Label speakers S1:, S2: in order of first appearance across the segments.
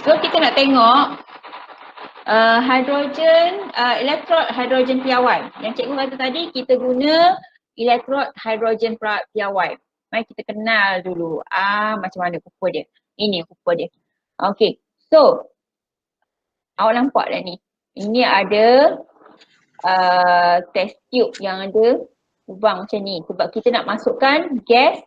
S1: So kita nak tengok elektrod hidrogen piawai. Yang cikgu kata tadi kita guna elektrod hidrogen piawai. Mari kita kenal dulu macam mana rupa dia. Ini rupa dia. Okey. So awak nampak dah ni. Ini ada test tube yang ada lubang macam ni sebab kita nak masukkan gas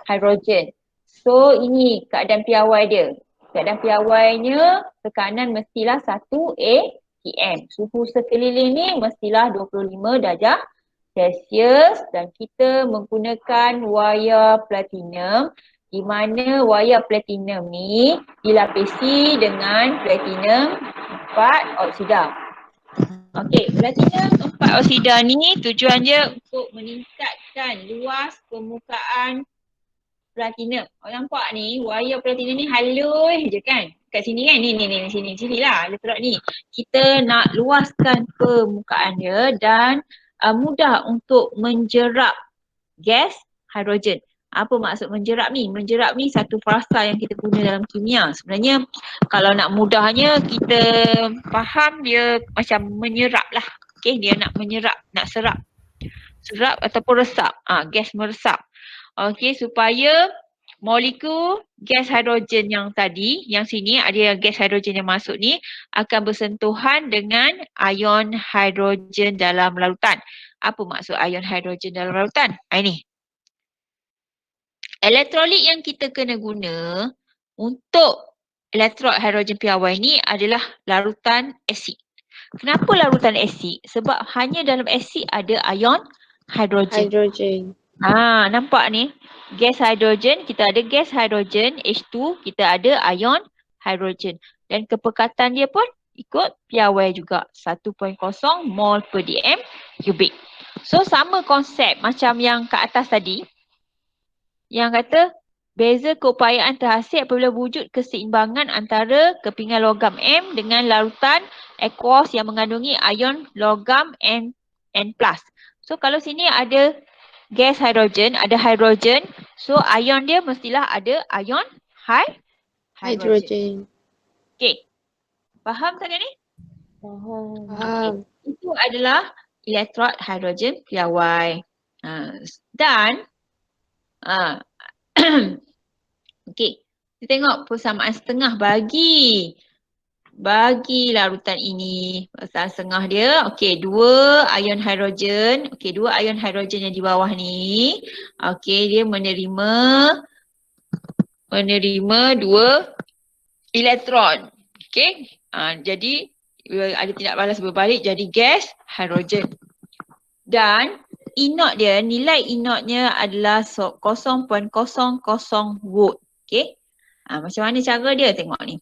S1: hidrogen. So ini keadaan piawai dia. Keadaan piawainya tekanan mestilah 1 atm. Suhu sekeliling ni mestilah 25 darjah Celsius dan kita menggunakan wayar platinum di mana wayar platinum ni dilapisi dengan platinum 4 oksida. Okey, platinum 4 oksida ni tujuannya untuk meningkatkan luas permukaan platinum. Awak nampak ni, wayar platinum ni halus je kan. Kat sini kan, ni sini lah elektrod ni. Kita nak luaskan permukaan dia dan mudah untuk menjerap gas hidrogen. Apa maksud menjerap ni? Menjerap ni satu frasa yang kita guna dalam kimia. Sebenarnya kalau nak mudahnya kita faham dia macam menyerap lah. Okay, dia nak menyerap, nak serap. Serap ataupun resap. Gas meresap. Okey, supaya molekul gas hidrogen yang tadi, yang sini ada gas hidrogen yang masuk ni akan bersentuhan dengan ion hidrogen dalam larutan. Apa maksud ion hidrogen dalam larutan? Ini. Elektrolit yang kita kena guna untuk elektrod hidrogen piawai ni adalah larutan asid. Kenapa larutan asid? Sebab hanya dalam asid ada ion hidrogen. Nampak ni, gas hidrogen, kita ada gas hidrogen H2, kita ada ion hidrogen dan kepekatan dia pun ikut piawai juga 1.0 mol per dm kubik. So sama konsep macam yang kat atas tadi yang kata beza keupayaan terhasil apabila wujud keseimbangan antara kepingan logam M dengan larutan aqueous yang mengandungi ion logam N+. So kalau sini ada gas hidrogen, ada hidrogen. So ion dia mestilah ada ion hidrogen. Okey. Faham sangat ni?
S2: Faham.
S1: Okay. Itu adalah elektrod hidrogen piawai. Dan okey. Kita tengok persamaan setengah bagi larutan ini. Persamaan setengah dia, okey, 2 ion hidrogen. Okey, 2 ion hidrogen yang di bawah ni. Okey, dia menerima 2 elektron. Okey. Jadi ada tindak balas berbalik jadi gas hidrogen. Dan inot dia, nilai inotnya adalah 0.00 volt. Okey. Macam mana cara dia? Tengok ni.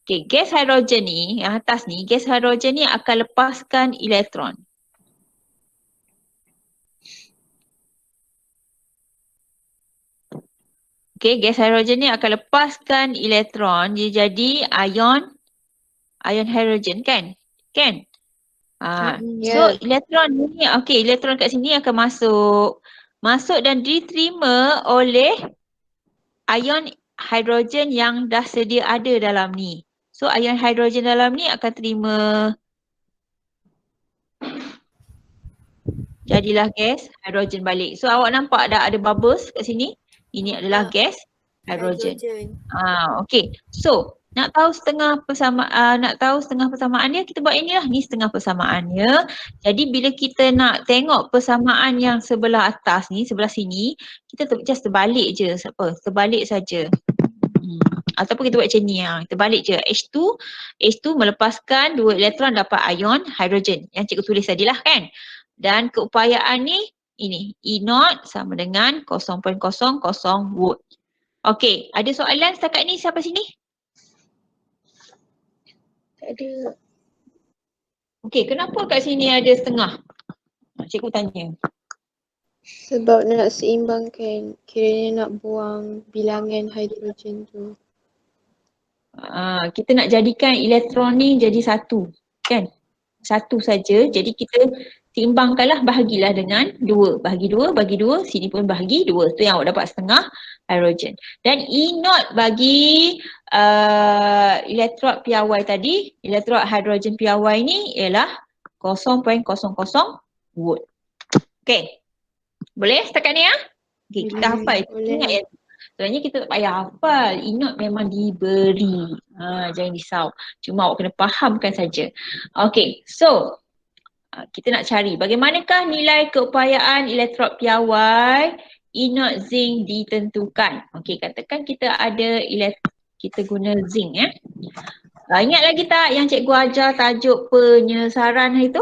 S1: Okay, gas hidrogen ni, yang atas ni, gas hidrogen ni akan lepaskan elektron. Okay, gas hidrogen ni akan lepaskan elektron, dia jadi ion hidrogen kan? Kan? So elektron ni, okay, elektron kat sini akan masuk dan diterima oleh ion hidrogen yang dah sedia ada dalam ni. So ion hidrogen dalam ni akan terima jadilah gas hidrogen balik. So awak nampak dah ada bubbles kat sini. Ini adalah gas hidrogen. Okay. So nak tahu setengah persamaan dia, kita buat inilah. Ni setengah persamaannya. Jadi bila kita nak tengok persamaan yang sebelah atas ni, sebelah sini, kita just terbalik je. Terbalik saja. Ataupun kita buat macam ni, kita balik je. H2 melepaskan 2 elektron dapat ion hidrogen yang cikgu tulis tadi lah kan. Dan keupayaan ni, ini E0 sama dengan 0.00 volt. Okey, ada soalan setakat ni sampai sini?
S2: Tak ada.
S1: Okey, kenapa kat sini ada setengah? Cikgu tanya.
S2: Sebab nak seimbangkan, kiranya nak buang bilangan hidrogen tu.
S1: Kita nak jadikan elektron ni jadi satu, kan? Satu saja. Jadi kita timbangkanlah, bahagilah dengan 2. Bahagi 2, sini pun bahagi 2. Tu yang awak dapat setengah. hidrogen. Dan E0 bagi elektrod piawai tadi, elektrod hidrogen piawai ni ialah 0.00 volt. Okey. Boleh setakat ni ya? Okey, kita hafal.
S2: Boleh.
S1: Ingat ya. Sebenarnya kita tak payah hafal. E0 memang diberi. Jangan risau. Cuma awak kena fahamkan saja. Okey, so kita nak cari bagaimanakah nilai keupayaan elektrod piawai E0 zinc ditentukan. Okey, katakan kita ada kita guna zinc ya. Ingat lagi tak yang cikgu ajar tajuk penyesaran itu?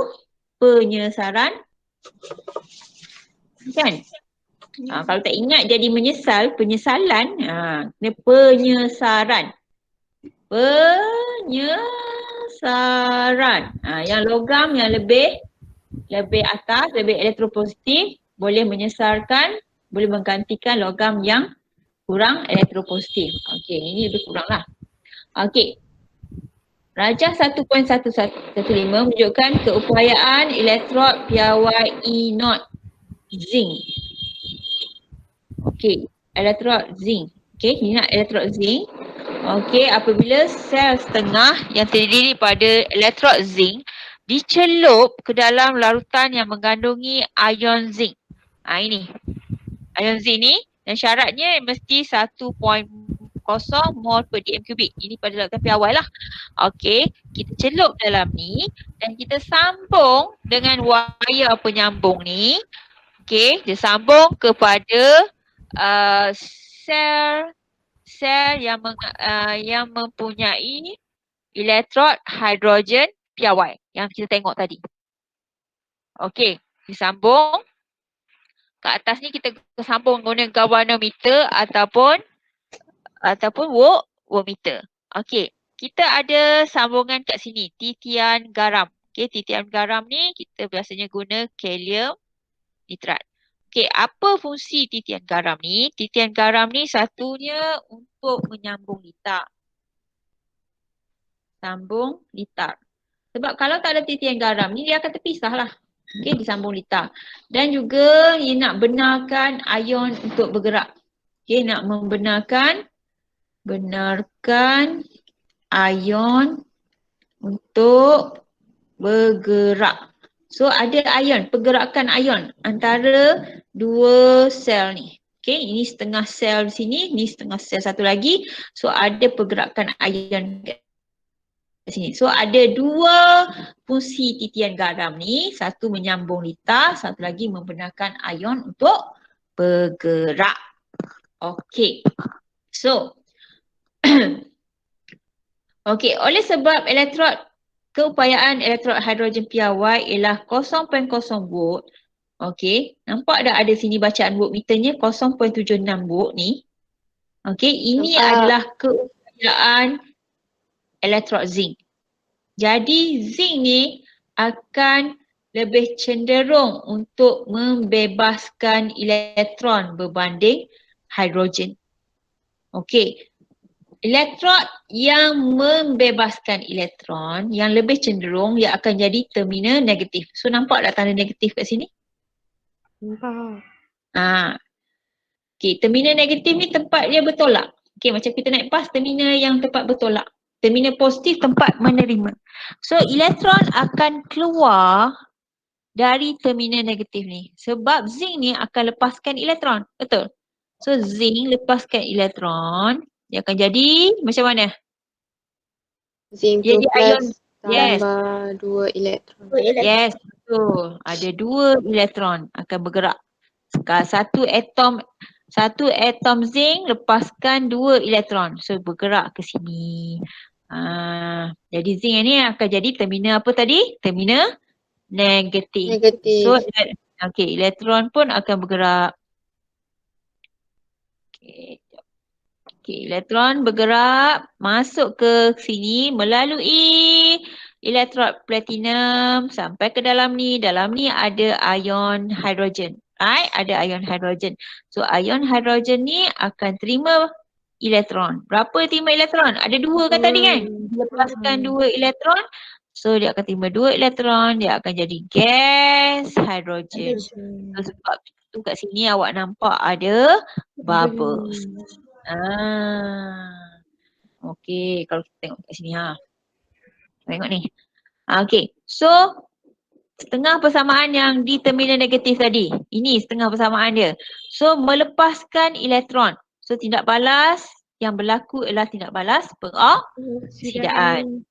S1: Penyesaran. Kan? Kalau tak ingat jadi menyesal, penyesalan. Kena penyesaran. Penyesaran. Yang logam yang lebih atas, lebih elektropositif boleh menyesarkan, boleh menggantikan logam yang kurang elektropositif. Okey, ini lebih kurang lah. Okey. Rajah 1.1115 menunjukkan keupayaan elektrod piawai E0 zinc. Okey, elektrod zinc. Okey, ini nak elektrod zinc. Okey, apabila sel setengah yang terdiri pada elektrod zinc dicelup ke dalam larutan yang mengandungi ion zinc. Ini. Ion zinc ni dan syaratnya mesti 1.0 mol per dm kubik. Ini pada larutan piawai lah. Okey, kita celup dalam ni dan kita sambung dengan wayar penyambung ni. Okey, dia sambung kepada sel yang mempunyai elektrod hidrogen piawai yang kita tengok tadi. Okey, disambung. Kat atas ni kita sambung guna galvanometer ataupun voltmeter. Okey, kita ada sambungan kat sini, titian garam. Okey, titian garam ni kita biasanya guna kalium nitrat. Okey, apa fungsi titian garam ni? Titian garam ni satunya untuk menyambung litar. Sambung litar. Sebab kalau tak ada titian garam ni dia akan terpisah lah. Okey, disambung litar. Dan juga ia nak benarkan ion untuk bergerak. Okey, nak membenarkan ion untuk bergerak. So ada ion, pergerakan ion antara dua sel ni. Okey, ini setengah sel di sini, ni setengah sel satu lagi. So ada pergerakan ion kat sini. So ada dua fungsi titian garam ni, satu menyambung litar, satu lagi membenarkan ion untuk bergerak. Okey. So okey, oleh sebab keupayaan elektrod hidrogen piawai ialah 0.0 volt. Okey, nampak dah ada sini bacaan voltmeternya 0.76 volt ni. Okey, ini adalah keupayaan elektrod zinc. Jadi zinc ni akan lebih cenderung untuk membebaskan elektron berbanding hidrogen. Okey, elektrod yang membebaskan elektron yang lebih cenderung ia akan jadi terminal negatif. So nampak tak tanda negatif kat sini?
S2: Nampak.
S1: Okey, terminal negatif ni tempat dia bertolak. Okey, macam kita naik bas, terminal yang tempat bertolak. Terminal positif tempat menerima. So elektron akan keluar dari terminal negatif ni. Sebab zinc ni akan lepaskan elektron. Betul? So zinc lepaskan elektron. Dia akan jadi macam mana?
S2: Zinc
S1: Dia
S2: 2
S1: jadi ion. Yes.
S2: tambah 2 elektron.
S1: Yes, betul. Ada 2 elektron akan bergerak. Satu atom zinc lepaskan 2 elektron. So bergerak ke sini. Jadi zinc ni akan jadi terminal apa tadi? Terminal negatif. So okey, elektron pun akan bergerak. Okey, elektron bergerak masuk ke sini melalui elektrod platinum sampai ke dalam ni. Dalam ni ada ion hidrogen. Right? Ada ion hidrogen. So ion hidrogen ni akan terima elektron. Berapa terima elektron? Ada 2 kan tadi kan? Lepaskan 2 elektron. So dia akan terima 2 elektron. Dia akan jadi gas hidrogen. So sebab tu kat sini awak nampak ada bubbles. Okey, kalau kita tengok kat sini Tengok ni. Okey. So setengah persamaan yang di terminal negatif tadi. Ini setengah persamaan dia. So melepaskan elektron. So tindak balas yang berlaku ialah tindak balas peroksidaan.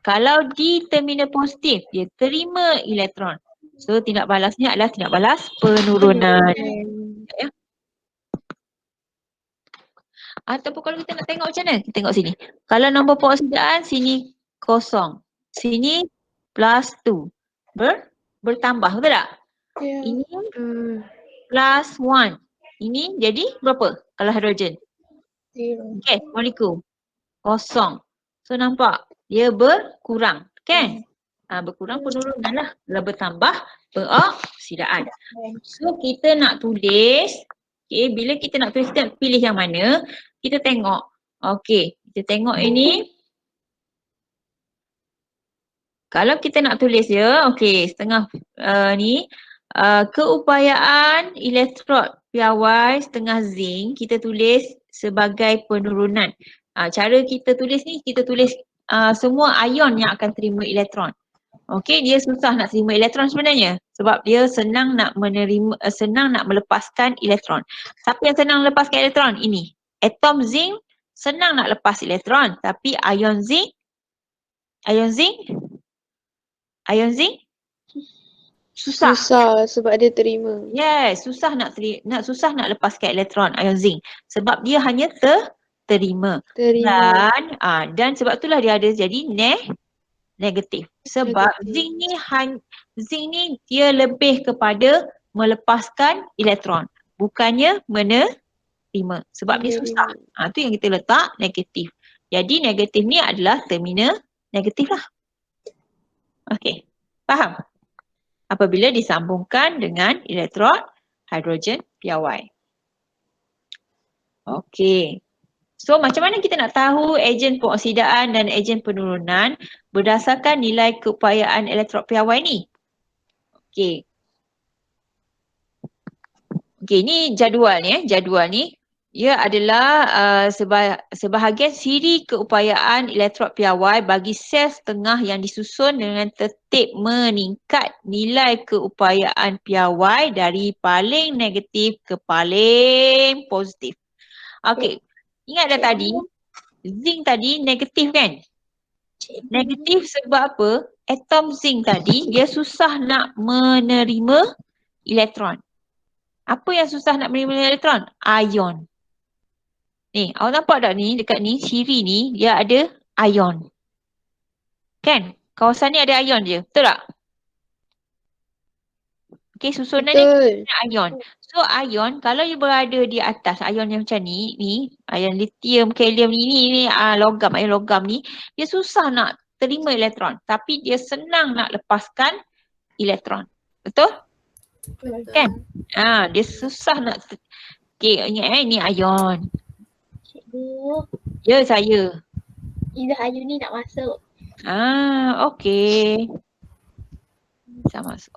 S1: Kalau di terminal positif, dia terima elektron. So tindak balasnya adalah tindak balas penurunan. Ya. Ataupun kalau kita nak tengok macam mana? Kita tengok sini. Kalau nombor peroksidaan, sini kosong. Sini plus 2. Bertambah, betul tak? Ini plus 1. Ini jadi berapa kalau hidrogen?
S2: 0.
S1: Okay, molekul. Kosong. So nampak dia berkurang. Kan? Berkurang penurunan lah. Kalau bertambah peroksidaan. So kita nak tulis. Okay, bila kita nak tulis, kita pilih yang mana? Kita tengok. Okay, kita tengok ini. Kalau kita nak tulis dia, okay, setengah ni. Keupayaan elektrod piawai setengah zinc kita tulis sebagai penurunan. Cara kita tulis ni, kita tulis semua ion yang akan terima elektron. Okey, dia susah nak terima elektron sebenarnya sebab dia senang nak melepaskan elektron. Siapa yang senang lepaskan elektron? Ini. Atom zinc senang nak lepas elektron, tapi ion zinc susah.
S2: Susah sebab dia terima.
S1: Yes, susah nak lepaskan elektron ion zinc sebab dia hanya terima. Dan sebab itulah dia ada jadi negatif. Sebab zinc ni dia lebih kepada melepaskan elektron, bukannya menerima. Sebab dia susah. Tu yang kita letak negatif. Jadi negatif ni adalah terminal negatif lah. Okey, faham? Apabila disambungkan dengan elektrod hidrogen piawai. Okey. So macam mana kita nak tahu ejen peroksidaan dan ejen penurunan berdasarkan nilai keupayaan elektrod piawai ni? Okey. Okey, ni jadual ni jadual ni. Ia adalah sebahagian siri keupayaan elektrod piawai bagi sel setengah yang disusun dengan tertib meningkat nilai keupayaan piawai dari paling negatif ke paling positif. Okey. Ingat dah tadi, zinc tadi negatif kan? Negatif sebab apa? Atom zinc tadi dia susah nak menerima elektron. Apa yang susah nak menerima elektron? Ion. Ni, awak nampak tak ni dekat ni, siri ni dia ada ion. Kan? Kawasan ni ada ion je. Betul tak? Okey, susunan ni ada ion. So ion kalau you berada di atas ion yang macam ni ion lithium, kalium ni logam, ion logam ni, dia susah nak terima elektron tapi dia senang nak lepaskan elektron. Betul? Kan? Dia susah nak okey, ingat ni ion.
S3: Cikgu.
S1: Ya, saya.
S3: Izzah Ayu ni nak masuk.
S1: Okey. Bisa masuk.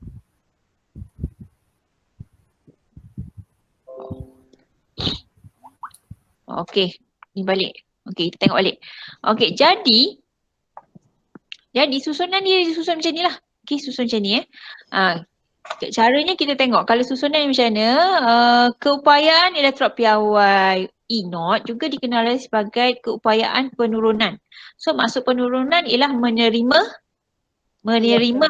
S1: Okey, ni balik. Okey, kita tengok balik. Okey, jadi susunan dia disusun macam ni lah. Okey, susun macam ni caranya kita tengok kalau susunan macam mana, keupayaan elektrod piawai E0 juga dikenali sebagai keupayaan penurunan. So maksud penurunan ialah menerima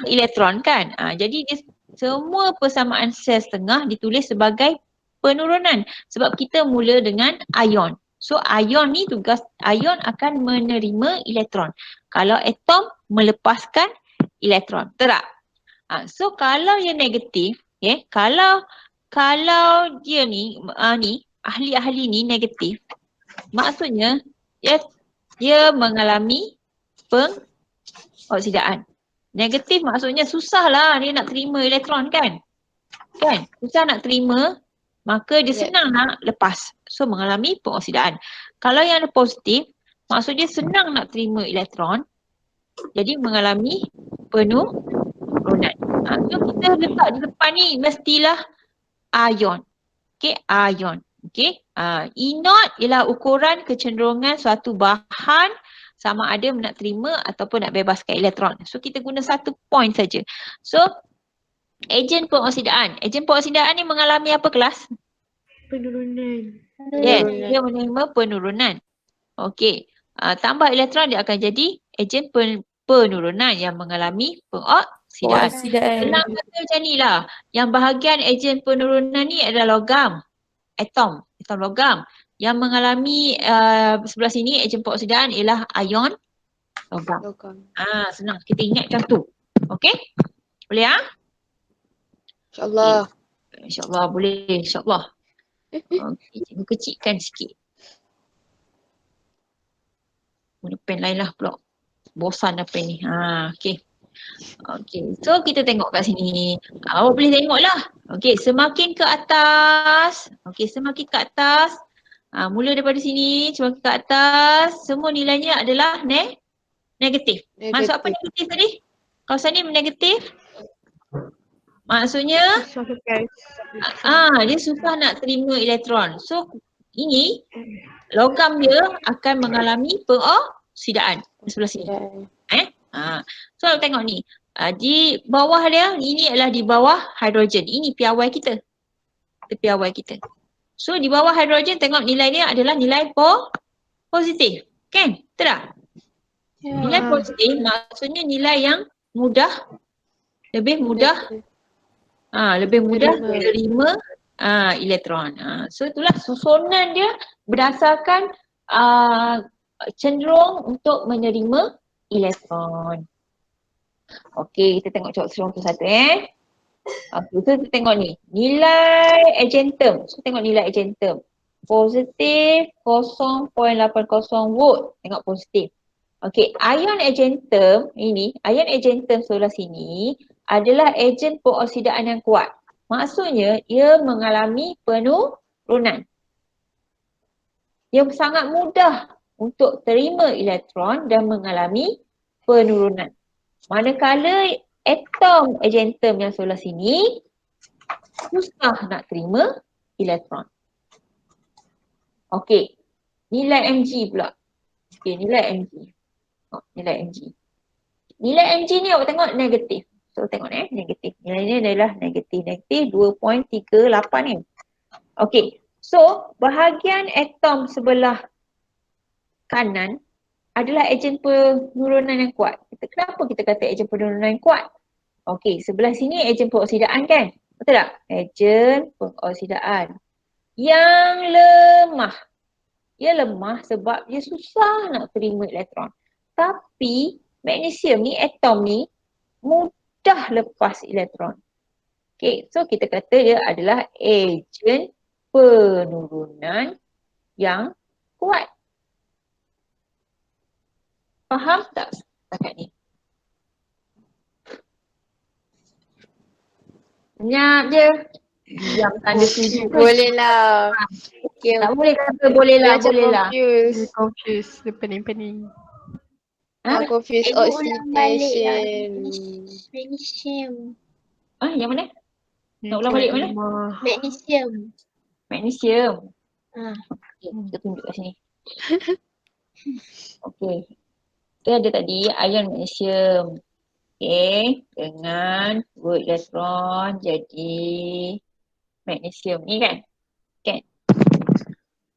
S1: elektron kan. Jadi dia semua persamaan sel setengah ditulis sebagai penurunan sebab kita mula dengan ion. So ion ni tugas ion akan menerima elektron. Kalau atom melepaskan elektron. Betul tak? So kalau yang negatif, kalau dia ni ahli-ahli ni negatif, maksudnya dia mengalami pengoksidaan. Negatif maksudnya susah lah dia nak terima elektron kan? Kan? Susah nak terima, maka dia senang nak lepas. So mengalami pengoksidaan. Kalau yang positif, maksud dia senang nak terima elektron, jadi mengalami penurunan. So kita letak di depan ni mestilah ion. Okay, ion. Okey. E0 ialah ukuran kecenderungan suatu bahan sama ada nak terima ataupun nak bebaskan elektron. So kita guna satu point saja. So ejen pengoksidaan. Ejen pengoksidaan ni mengalami apa kelas?
S3: Penurunan.
S1: Yes,
S2: Penurunan.
S1: dia menerima penurunan. Okey. Tambah elektron dia akan jadi ejen penurunan yang mengalami pengoksidaan. Senang kata macam ni lah. Yang bahagian ejen penurunan ni adalah logam. Atom logam. Yang mengalami sebelah sini ejen pengoksidaan ialah ion logam.
S2: Logam.
S1: Senang. Kita ingat macam tu. Okey? Boleh
S2: InsyaAllah.
S1: InsyaAllah boleh. InsyaAllah. Okey, cikgu kecilkan sikit. Guna pen lain lah pula. Bosan dah pen ni. Okey. Okey, so kita tengok kat sini. Awak boleh tengok lah. Okey, semakin ke atas. Okey, semakin ke atas. Mula daripada sini, semakin ke atas. Semua nilainya adalah negatif. Maksud apa negatif tadi? Kawasan ni negatif. Maksudnya dia susah nak terima elektron. So ini logam dia akan mengalami pengoksidaan sebelah sini. So tengok ni. Di bawah dia, ini adalah di bawah hidrogen. Ini piawai kita. Itu piawai kita. So di bawah hidrogen tengok nilai dia adalah nilai positif. Kan? Betul tak? Nilai positif maksudnya nilai yang lebih mudah terima elektron. So itulah susunan dia berdasarkan cenderung untuk menerima elektron. Okey, kita tengok cenderung tu satu Okey, so kita tengok ni. Nilai agentum. So tengok nilai agentum. Positif 0.80 volt. Tengok positif. Okey, ion agentum ini, ion agentum sebelah sini adalah ejen pengoksidaan yang kuat. Maksudnya ia mengalami penurunan. Ia sangat mudah untuk terima elektron dan mengalami penurunan. Manakala atom agentum yang sebelah sini susah nak terima elektron. Okey, nilai Mg pula. Okey, nilai Mg. Nilai Mg. Nilai Mg ni awak tengok negatif. So tengok negatif. Nilainya adalah negatif 2.38 ni. Okey. So bahagian atom sebelah kanan adalah ejen penurunan yang kuat. Kenapa kita kata ejen penurunan yang kuat? Okey, sebelah sini ejen pengoksidaan kan? Betul tak? Ejen pengoksidaan yang lemah. Ia lemah sebab dia susah nak terima elektron. Tapi magnesium ni, atom ni mudah lepas elektron. Okay, so kita kata dia adalah ejen penurunan yang kuat. Faham tak setakat ni? Senyap je. Diam tanda setuju.
S2: Boleh lah. Okay.
S1: Tak boleh kata boleh lah, boleh lah.
S2: Confused.
S4: Dia pening-pening.
S2: Confused
S3: Cikgu ulang balik lah.
S2: oxidation.
S3: Magnesium.
S1: Yang mana? Nak ulang balik mana?
S3: Magnesium.
S1: Magnesium.
S3: Okay.
S1: Kita tunjuk kat sini. Okey. Kita ada tadi ion magnesium. Okey, dengan 2 elektron jadi magnesium ni kan? Kan?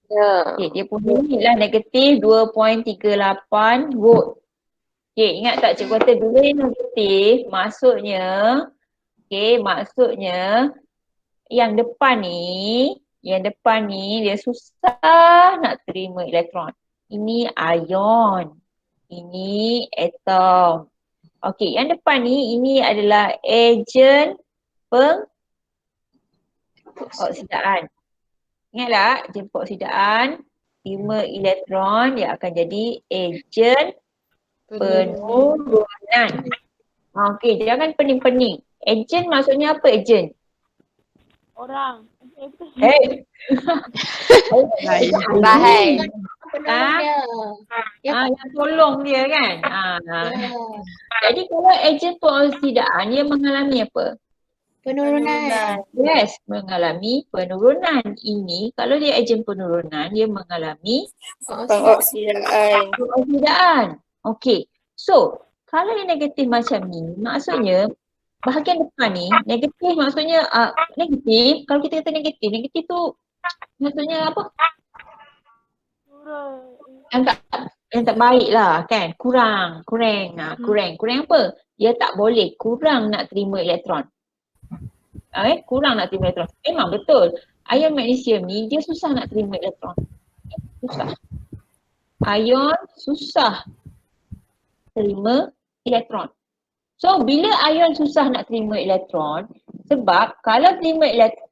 S2: Ya.
S1: Okey, dia punya ni lah negatif 2.38 volt. Okey, ingat tak cikgu kata bila negatif maksudnya yang depan ni dia susah nak terima elektron. Ini ion. Ini atom. Okey, yang depan ni ini adalah ejen pengoksidaan. Ingatlah, ejen pengoksidaan terima elektron dia akan jadi ejen penurunan. Okey, jangan pening-pening. Ejen maksudnya apa ejen?
S3: Orang.
S2: Bahan.
S1: Yang tolong dia kan. Jadi kalau ejen pengoksidaan dia mengalami apa?
S3: Penurunan.
S1: Yes, mengalami penurunan. Ini kalau dia ejen penurunan, dia mengalami
S2: Pengoksidaan.
S1: peoksidaan. Okey. So, kalau yang negatif macam ni, maksudnya bahagian depan ni, negatif maksudnya negatif, kalau kita kata negatif, negatif tu maksudnya apa? Yang tak baik lah kan, kurang apa? Dia tak boleh, kurang nak terima elektron. Kurang nak terima elektron. Memang betul. Ion magnesium ni dia susah nak terima elektron. Susah. Ion susah terima elektron. So bila ion susah nak terima elektron, sebab kalau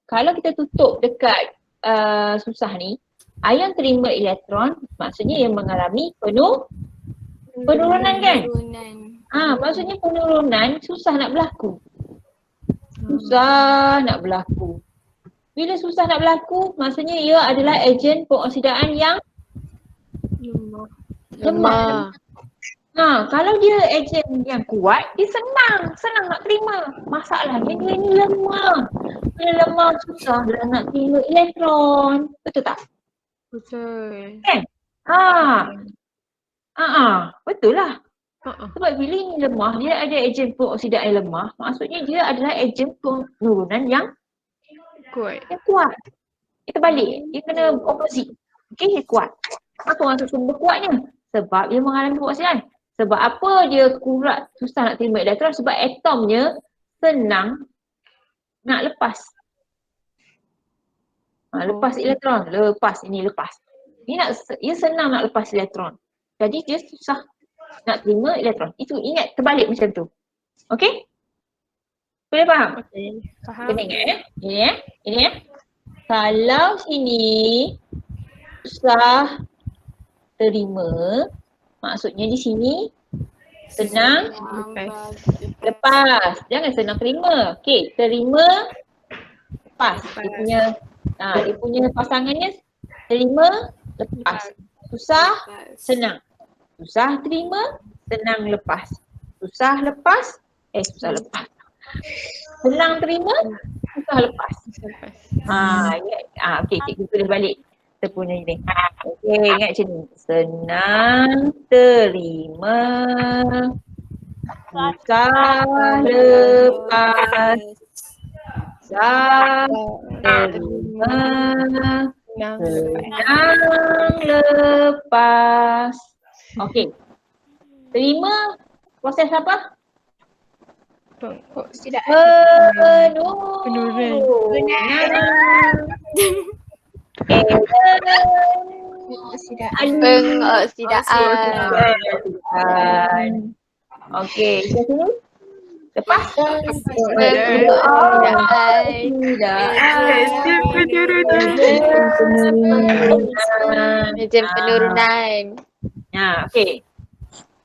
S1: kalau kita tutup dekat susah ni, ion terima elektron maksudnya ia mengalami penurunan kan? Maksudnya penurunan susah nak berlaku. Susah nak berlaku. Bila susah nak berlaku, maksudnya ia adalah ejen pengoksidaan yang lemah. Kalau dia ejen yang kuat, dia senang nak terima. Masalahnya dia ni lemah. Bila lemah susah dia nak terima elektron. Betul tak?
S2: Betul.
S1: Kan? Betul lah. Sebab bila ini lemah, dia ada ejen pengoksidaan yang lemah, maksudnya dia adalah ejen penurunan yang kuat. Kita balik, dia kena opposite. Okey, dia kuat. Apa maksud sumber kuatnya? Sebab dia mengalami pengoksidaan. Sebab apa dia kuat, susah nak terima elektron? Sebab atomnya senang nak lepas. Lepas elektron, lepas. Dia senang nak lepas elektron. Jadi dia susah nak terima elektron. Itu ingat terbalik macam tu. Okey? Boleh faham?
S2: Okey, faham.
S1: Kena ingat Ini Kalau sini susah terima, maksudnya di sini senang lepas. Jangan senang terima. Okey, terima lepas. Dia punya pasangannya terima lepas. Susah senang. Susah terima, senang lepas. Susah lepas, susah lepas. Senang terima, susah lepas. Okey, kita boleh balik. Kita punya ni. Okey, ingat macam ni. Senang terima, susah lepas. Susah terima, senang lepas. Okey. Terima proses apa?
S2: Penurunan.
S3: Pengoksidaan.
S1: Okey, kat sini. Lepas
S2: Ejen penurunan.
S1: Okey.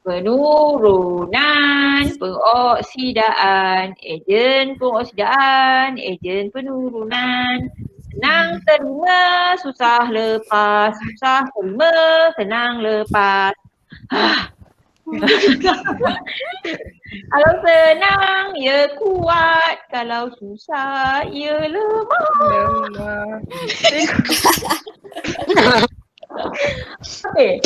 S1: Penurunan, pengoksidaan, ejen pengoksidaan, ejen penurunan. Senang terima, susah lepas. Susah terima, senang lepas. Kalau senang, ia kuat. Kalau susah, ia lemah. Okey.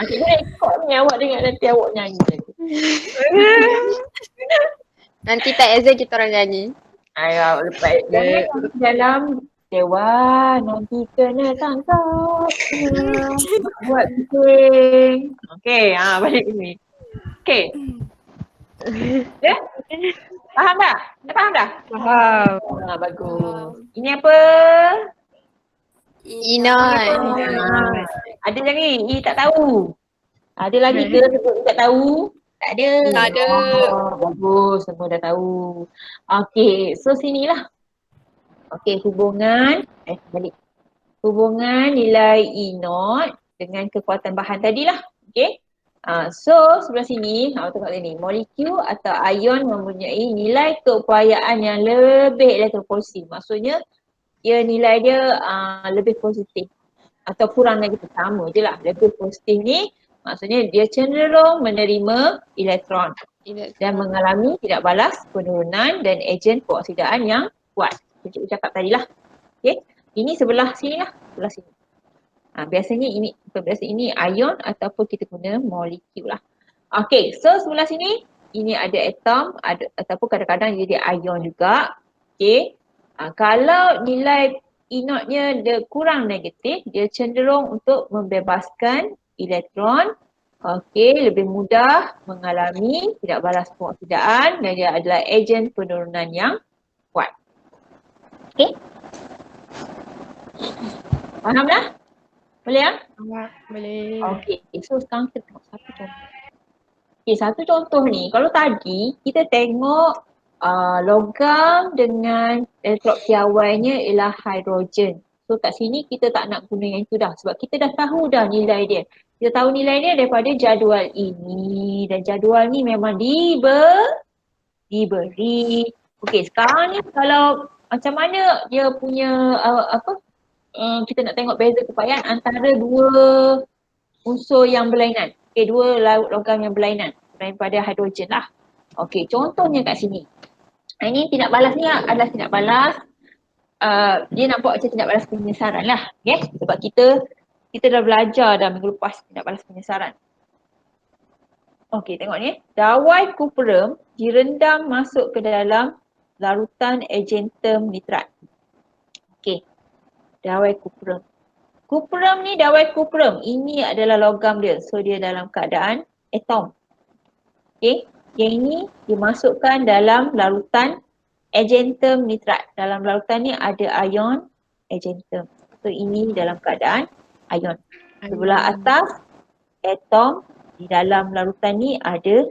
S1: Cikgu nak ikut ni, awak dengar nanti awak nyanyi lagi.
S2: Nanti tak exam kita orang nyanyi.
S1: Ayah, lepas dalam dewa nanti kena tangkap. Buat kuih. Okey, balik sini. Okey. Ya? Faham tak? Dah faham dah?
S2: Faham.
S1: Bagus. Ini apa?
S2: Inon.
S1: Ada lagi? Tak tahu. Ada lagi ke sebut tak tahu?
S3: Tak ada.
S2: Tak ada.
S1: Bagus, semua dah tahu. Okey, so sinilah. Okey, hubungan balik. Hubungan nilai E0 dengan kekuatan bahan tadilah. Okey. So sebelah sini, tengok sini. Molekul atau ion mempunyai nilai keupayaan yang lebih elektropositif. Maksudnya ia nilai dia lebih positif atau kurang negatif, sama je lah. Lebih positif ni maksudnya dia cenderung menerima elektron. dan mengalami tidak balas penurunan dan ejen peroksidaan yang kuat. Cikgu cakap tadi lah. Okay. Ini sebelah sini lah. Sebelah sini. Biasanya ini ion ataupun kita guna molekul lah. Okay. So sebelah sini ini ada atom ataupun kadang-kadang jadi ion juga. Okay. Kalau nilai E0-nya dia kurang negatif, dia cenderung untuk membebaskan elektron. Okey, lebih mudah mengalami tidak balas pengoksidaan dan dia adalah ejen penurunan yang kuat. Okey? Faham dah? Boleh ya?
S2: Boleh.
S1: Okey, so sekarang kita tengok satu contoh. Okey, satu contoh ni, kalau tadi kita tengok logam dengan elektrod piawainya ialah hidrogen. So kat sini kita tak nak guna yang itu dah sebab kita dah tahu dah nilai dia. Kita tahu nilai dia daripada jadual ini dan jadual ni memang diberi. Okey, sekarang ni kalau macam mana dia punya kita nak tengok beza kepayaan antara dua unsur yang berlainan. Okey, dua logam yang berlainan daripada hidrogen lah. Okey, contohnya kat sini. Ini tindak balas ni adalah tindak balas. Dia nak buat macam tindak balas penyesaran lah. Okay? Sebab kita dah belajar dah minggu lepas tindak balas penyesaran. Okey, tengok ni. Dawai kuprum direndam masuk ke dalam larutan agentum nitrat. Okey. Dawai kuprum. Kuprum ni dawai kuprum. Ini adalah logam dia. So dia dalam keadaan atom. Okey. Yang ini dimasukkan dalam larutan agentum nitrat. Dalam larutan ni ada ion agentum. So ini dalam keadaan ion. Sebelah atas atom, di dalam larutan ni ada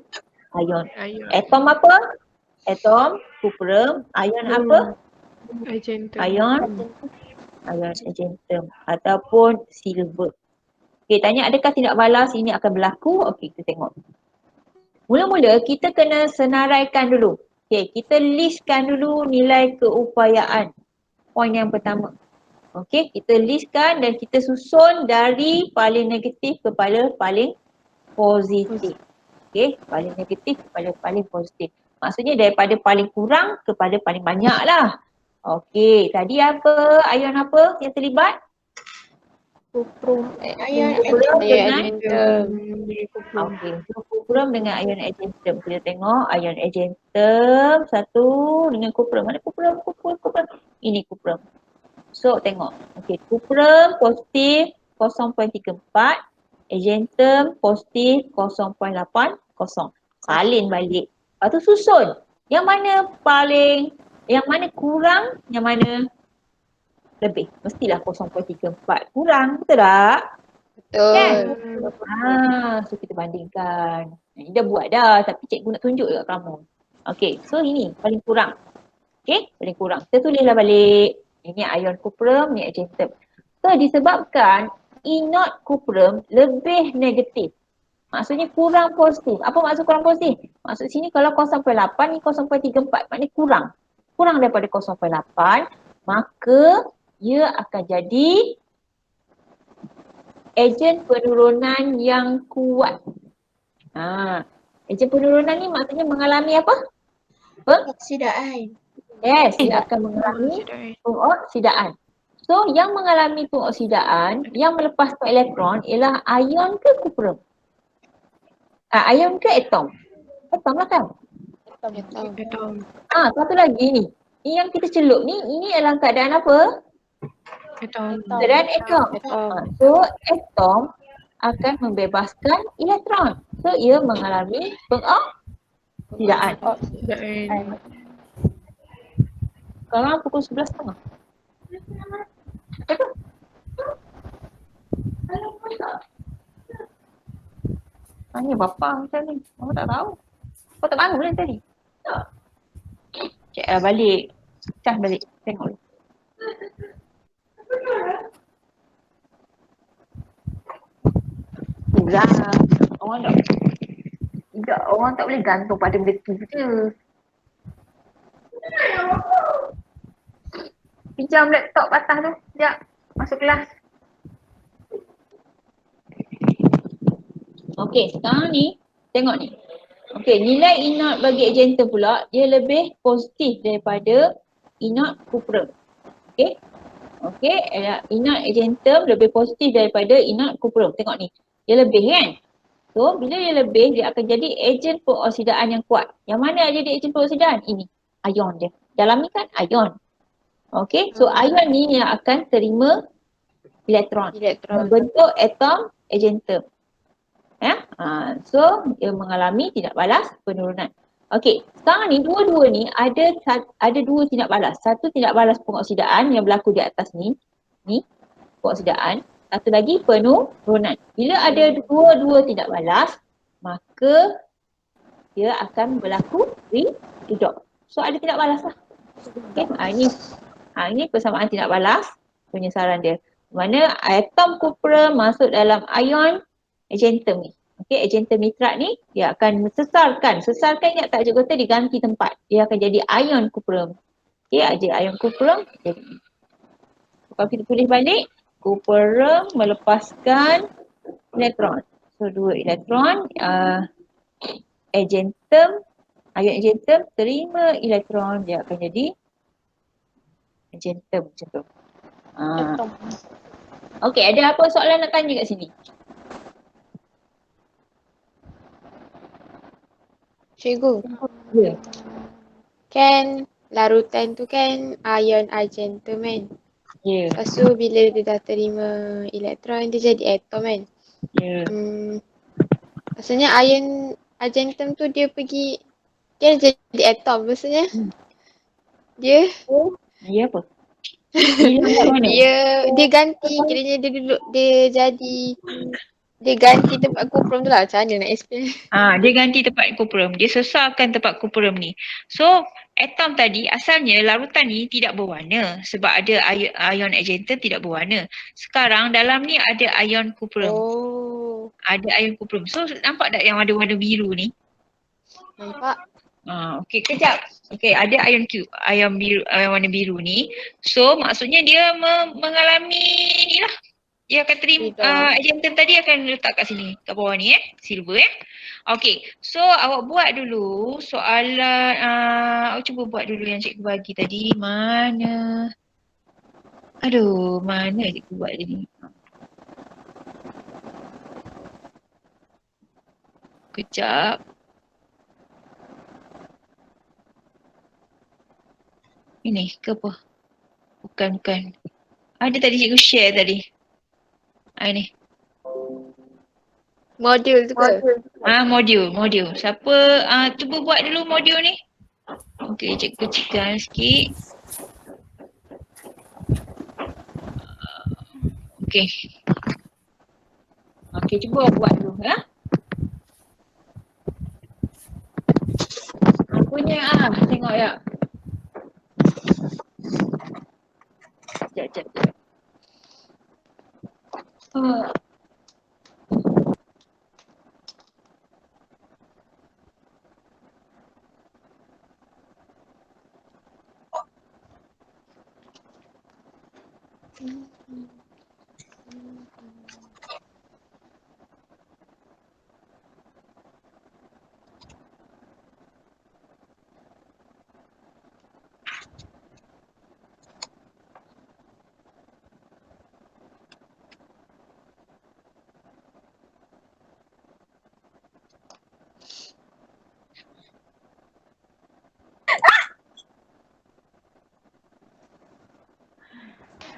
S1: ion. Atom apa? Atom kuprum. Ion apa? Ion agentum ataupun silver. Okey, tanya adakah tindak balas ini akan berlaku? Okey, kita tengok. Mula-mula kita kena senaraikan dulu. Okey, kita listkan dulu nilai keupayaan. Poin yang pertama. Okey, kita listkan dan kita susun dari paling negatif kepada paling positif. Okey, paling negatif kepada paling positif. Maksudnya daripada paling kurang kepada paling banyak lah. Okey, tadi apa? Ion apa yang terlibat?
S3: Kuprum.
S1: Kuprum dengan
S2: Okey.
S1: so kuprum dengan ion agentum. Kita tengok ion agentum satu dengan kuprum. Mana kuprum? Ini kuprum. So tengok. Okey, kuprum positif 0.34, agentum positif 0.80. Salin balik. Lepas tu susun. Yang mana kurang, yang mana lebih. Mestilah 0.34 kurang, betul tak? Kan? So kita bandingkan. Ini dah buat dah tapi cikgu nak tunjuk dekat kamu. Okey, so ini paling kurang. Okey, paling kurang. Kita tulislah balik. Ini ion kuprum, ni agentum. So disebabkan E0 kuprum lebih negatif. Maksudnya kurang positif. Apa maksud kurang positif? Maksud sini kalau 0.8 ni 0.34 maknanya kurang. Kurang daripada 0.8 maka ia akan jadi ejen penurunan yang kuat. Ejen penurunan ni maksudnya mengalami apa?
S3: Oksidaan.
S1: Yes, dia akan mengalami pengoksidaan. So yang mengalami pengoksidaan, yang melepaskan elektron ialah ion ke kuprum? Ion ke atom? Atom lah kan? Satu lagi ni. Ini yang kita celup ni, ini adalah keadaan apa? Keadaan atom. So atom akan membebaskan elektron. So ia mengalami pengoksidaan. Sekarang pukul 11.30. Betul? Tanya bapa macam ni. Mama tak tahu. Kau tak bangun kan tadi? Tak. Cek lah balik. Cah balik. Tengok dulu. Itulah. Orang tak boleh gantung pada benda tu je. Pinjam laptop atas tu. Sekejap. Masuk kelas. Okey, sekarang ni tengok ni. Okey, nilai E naught bagi agentum pula dia lebih positif daripada E naught cuprum. Okey. Okey, E naught agentum lebih positif daripada E naught cuprum. Tengok ni. Dia lebih kan? So, bila dia lebih, dia akan jadi ejen peroksidaan yang kuat. Yang mana jadi ejen peroksidaan? Ini, ion dia. Dalam ni kan ion. Okey, so ion ni yang akan terima elektron. Membentuk atom agentum. Ya? So, dia mengalami tindak balas penurunan. Okey, sekarang ni dua-dua ni ada dua tindak balas. Satu tindak balas pengoksidaan yang berlaku di atas ni pengoksidaan. Satu lagi penurunan. Bila ada dua-dua tindak balas, maka dia akan berlaku redox. So ada tindak balas lah. Okay, ini persamaan tindak balas penyesaran dia. Mana atom cuprum masuk dalam ion agentum ni. Okey, agentum nitrat ni dia akan sesarkan. Sesarkan ingat tak cikgu kata diganti tempat. Dia akan jadi ion cuprum. Okey, ada ion cuprum jadi. Kalau kita tulis balik, cuprum melepaskan elektron. So dua elektron, agentum, ion agentum terima elektron, dia akan jadi agentum macam tu. Okey, ada apa soalan nak tanya kat sini?
S2: Cikgu,
S1: Ya.
S2: kan larutan tu kan ion agentum kan.
S1: Ya.
S2: Lepas tu bila dia dah terima elektron dia jadi atom kan.
S1: Ya.
S2: Maksudnya ion agentum tu dia pergi kan jadi atom. Maksudnya dia
S1: Ya apa? Hilang kat mana?
S2: dia ganti kiranya dia duduk dia ganti tempat cuprum tu lah. Macam mana nak explain?
S1: Dia ganti tempat cuprum. Dia sesarkan tempat cuprum ni. So, atom tadi asalnya larutan ni tidak berwarna sebab ada ion agentum tidak berwarna. Sekarang dalam ni ada ion cuprum.
S2: Oh,
S1: Ada ion cuprum. So, nampak tak yang ada warna biru ni?
S2: nampak.
S1: Okey, kejap. Okey, ada ion biru, warna biru ni. So, maksudnya dia mengalami ni lah. Dia akan terima, agentum tadi akan letak kat sini, kat bawah ni silver Okey, so awak buat dulu soalan, awak cuba buat dulu yang cikgu bagi tadi. Mana? Aduh, mana cikgu buat dia ni? Kejap. Ini ke apa? Bukan. Ada tadi cikgu share tadi. Ni.
S2: Modul tu ke?
S1: Modul. Siapa cuba buat dulu modul ni? Okey, cikgu kecilkan sikit. Okey. Okey, cuba buat dulu ya. Punya tengok ya. Sekejap.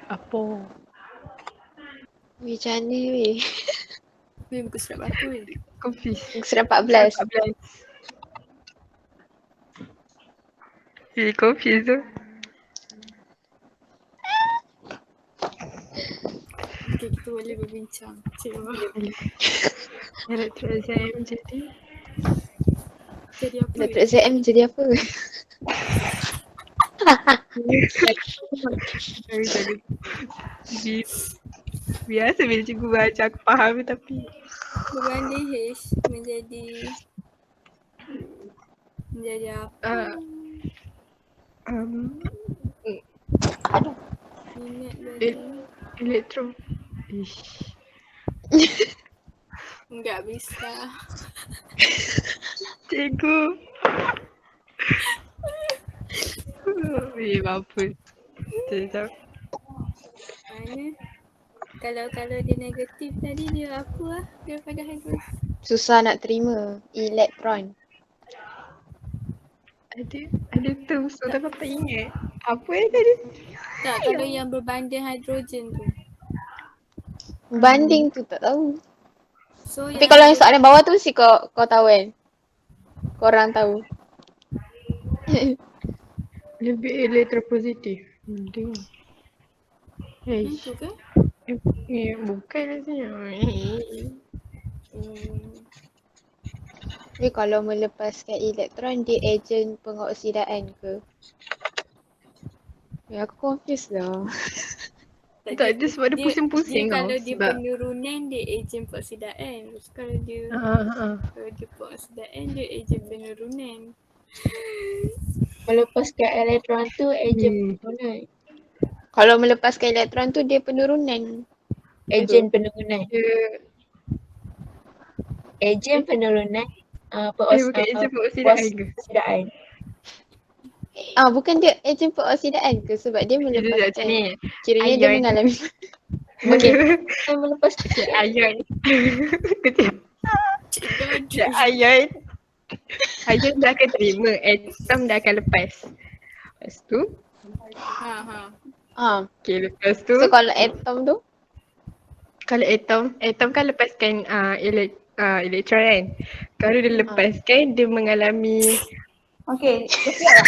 S3: Apa?
S2: Macam mana weh?
S3: Weh, muka surat batu weh. Confused.
S2: Surat 14.
S3: 14. Confused tu. Okay, kita boleh berbincang. Boleh. Elektro-SIM jadi apa?
S2: Elektro-SIM jadi apa?
S3: Biasa bila cikgu baca aku faham tapi
S4: Berbanding H menjadi apa? Minat bagi
S3: elektro.
S4: Enggak bisa.
S3: Cikgu. Apa? Sekejap.
S4: Mana? Kalau dia negatif tadi dia apa lah daripada hidros?
S2: Susah nak terima. Elektron.
S3: Ada tu, so tapi tak ingat. Apa yang tadi?
S4: Tak, kalau yang berbanding hidrogen tu.
S2: Banding tu tak tahu.
S4: So
S2: Tapi kalau yang soalan bawah tu mesti kau tahu kan. Korang tahu.
S3: Lebih elektropositif. Tengok.
S4: itu ke?
S3: Bukan rasanya.
S2: Tapi kalau melepaskan elektron, dia ejen pengoksidaan ke? Ya, aku confused lah.
S3: Tak ada sebab dia pusing-pusing
S4: Dia
S3: tau.
S4: kalau dia
S3: Sebab
S4: penurunan dia ejen peoksidaan. Lepas kalau dia kalau dia peoksidaan dia ejen penurunan.
S5: Melepaskan elektron tu ejen penurunan.
S2: Kalau melepaskan elektron tu, dia penurunan.
S5: Ejen penurunan.
S3: dia
S5: Ejen penurunan
S3: bukan ejen peoksidaan ke?
S5: peoksidaan.
S2: Bukan dia ejen peoksidaan ke? Sebab dia
S3: Dia macam
S2: melepaskan.
S3: ni.
S2: Kiranya dia
S3: Ion.
S2: mengalami.
S5: Okey. Yang melepaskan
S3: Ion. Kejap.
S4: Cik
S3: Ion. Ion dah akan terima. Atom dah akan lepas. Lepas tu. Okay, lepas tu.
S2: So kalau atom tu?
S3: Kalau atom kan lepaskan elektron kan. Kalau dia lepaskan, dia mengalami
S1: Okey, betul lah.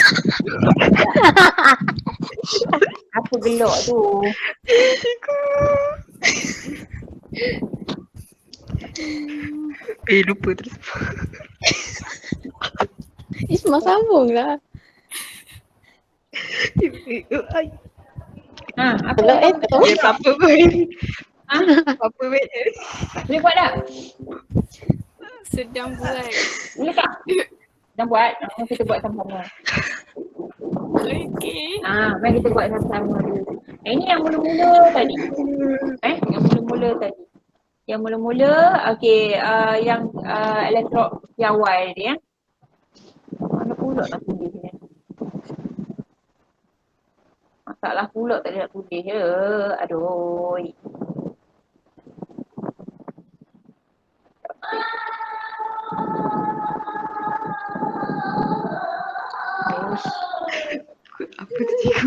S1: Apa gelak tu?
S3: lupa terus.
S2: Isma sambung lah.
S1: Apa
S2: Kalau
S1: yang
S2: atom?
S3: Dia apa pun. Apa pun.
S1: boleh buat tak?
S4: sedang buat.
S1: Boleh tak? Dah buat? Kita buat sama-sama.
S4: Okey.
S1: Mari kita buat sama-sama dulu. Ini yang mula-mula tadi. Yang mula-mula tadi. Yang mula-mula, okey, yang elektrod piawai tadi ya. Mana pula nak tulis ni? Masalah pula tak ada nak tulis je. Aduh.
S3: Apa tu cikgu?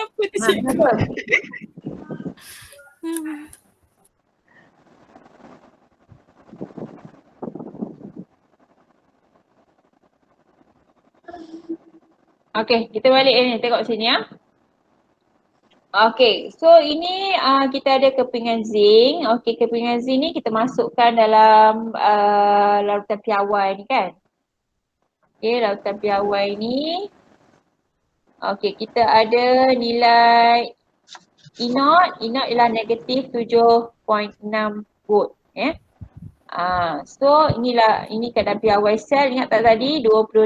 S4: Apa tu cik?
S1: Betul. Okey, kita balik ni, tengok sini ya. Okey, so ini kita ada kepingan zinc. Okey, kepingan zinc ni kita masukkan dalam larutan piawai ni kan. Okey, larutan piawai ni. Okey, kita ada nilai E0 ialah negatif 7.6 volt. So ini keadaan piawai sel, ingat tak tadi 25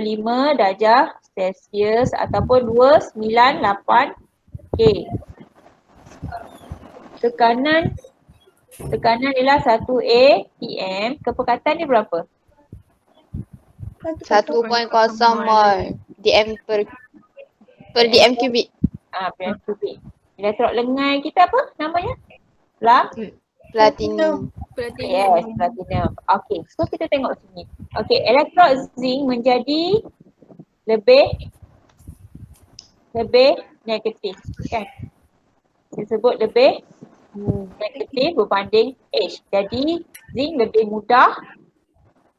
S1: darjah Celsius ataupun 298 K. Tekanan ialah 1 atm. Kepekatan ni berapa?
S2: 1.0 mol dm per dm kubik.
S1: Per kubik. Elektrod lengan kita apa namanya?
S2: Platinum.
S1: Yes, platinum. Okay, so kita tengok sini. Okay, elektrod zinc menjadi lebih negatif kan? Saya sebut lebih negatif berbanding H. Jadi zinc lebih mudah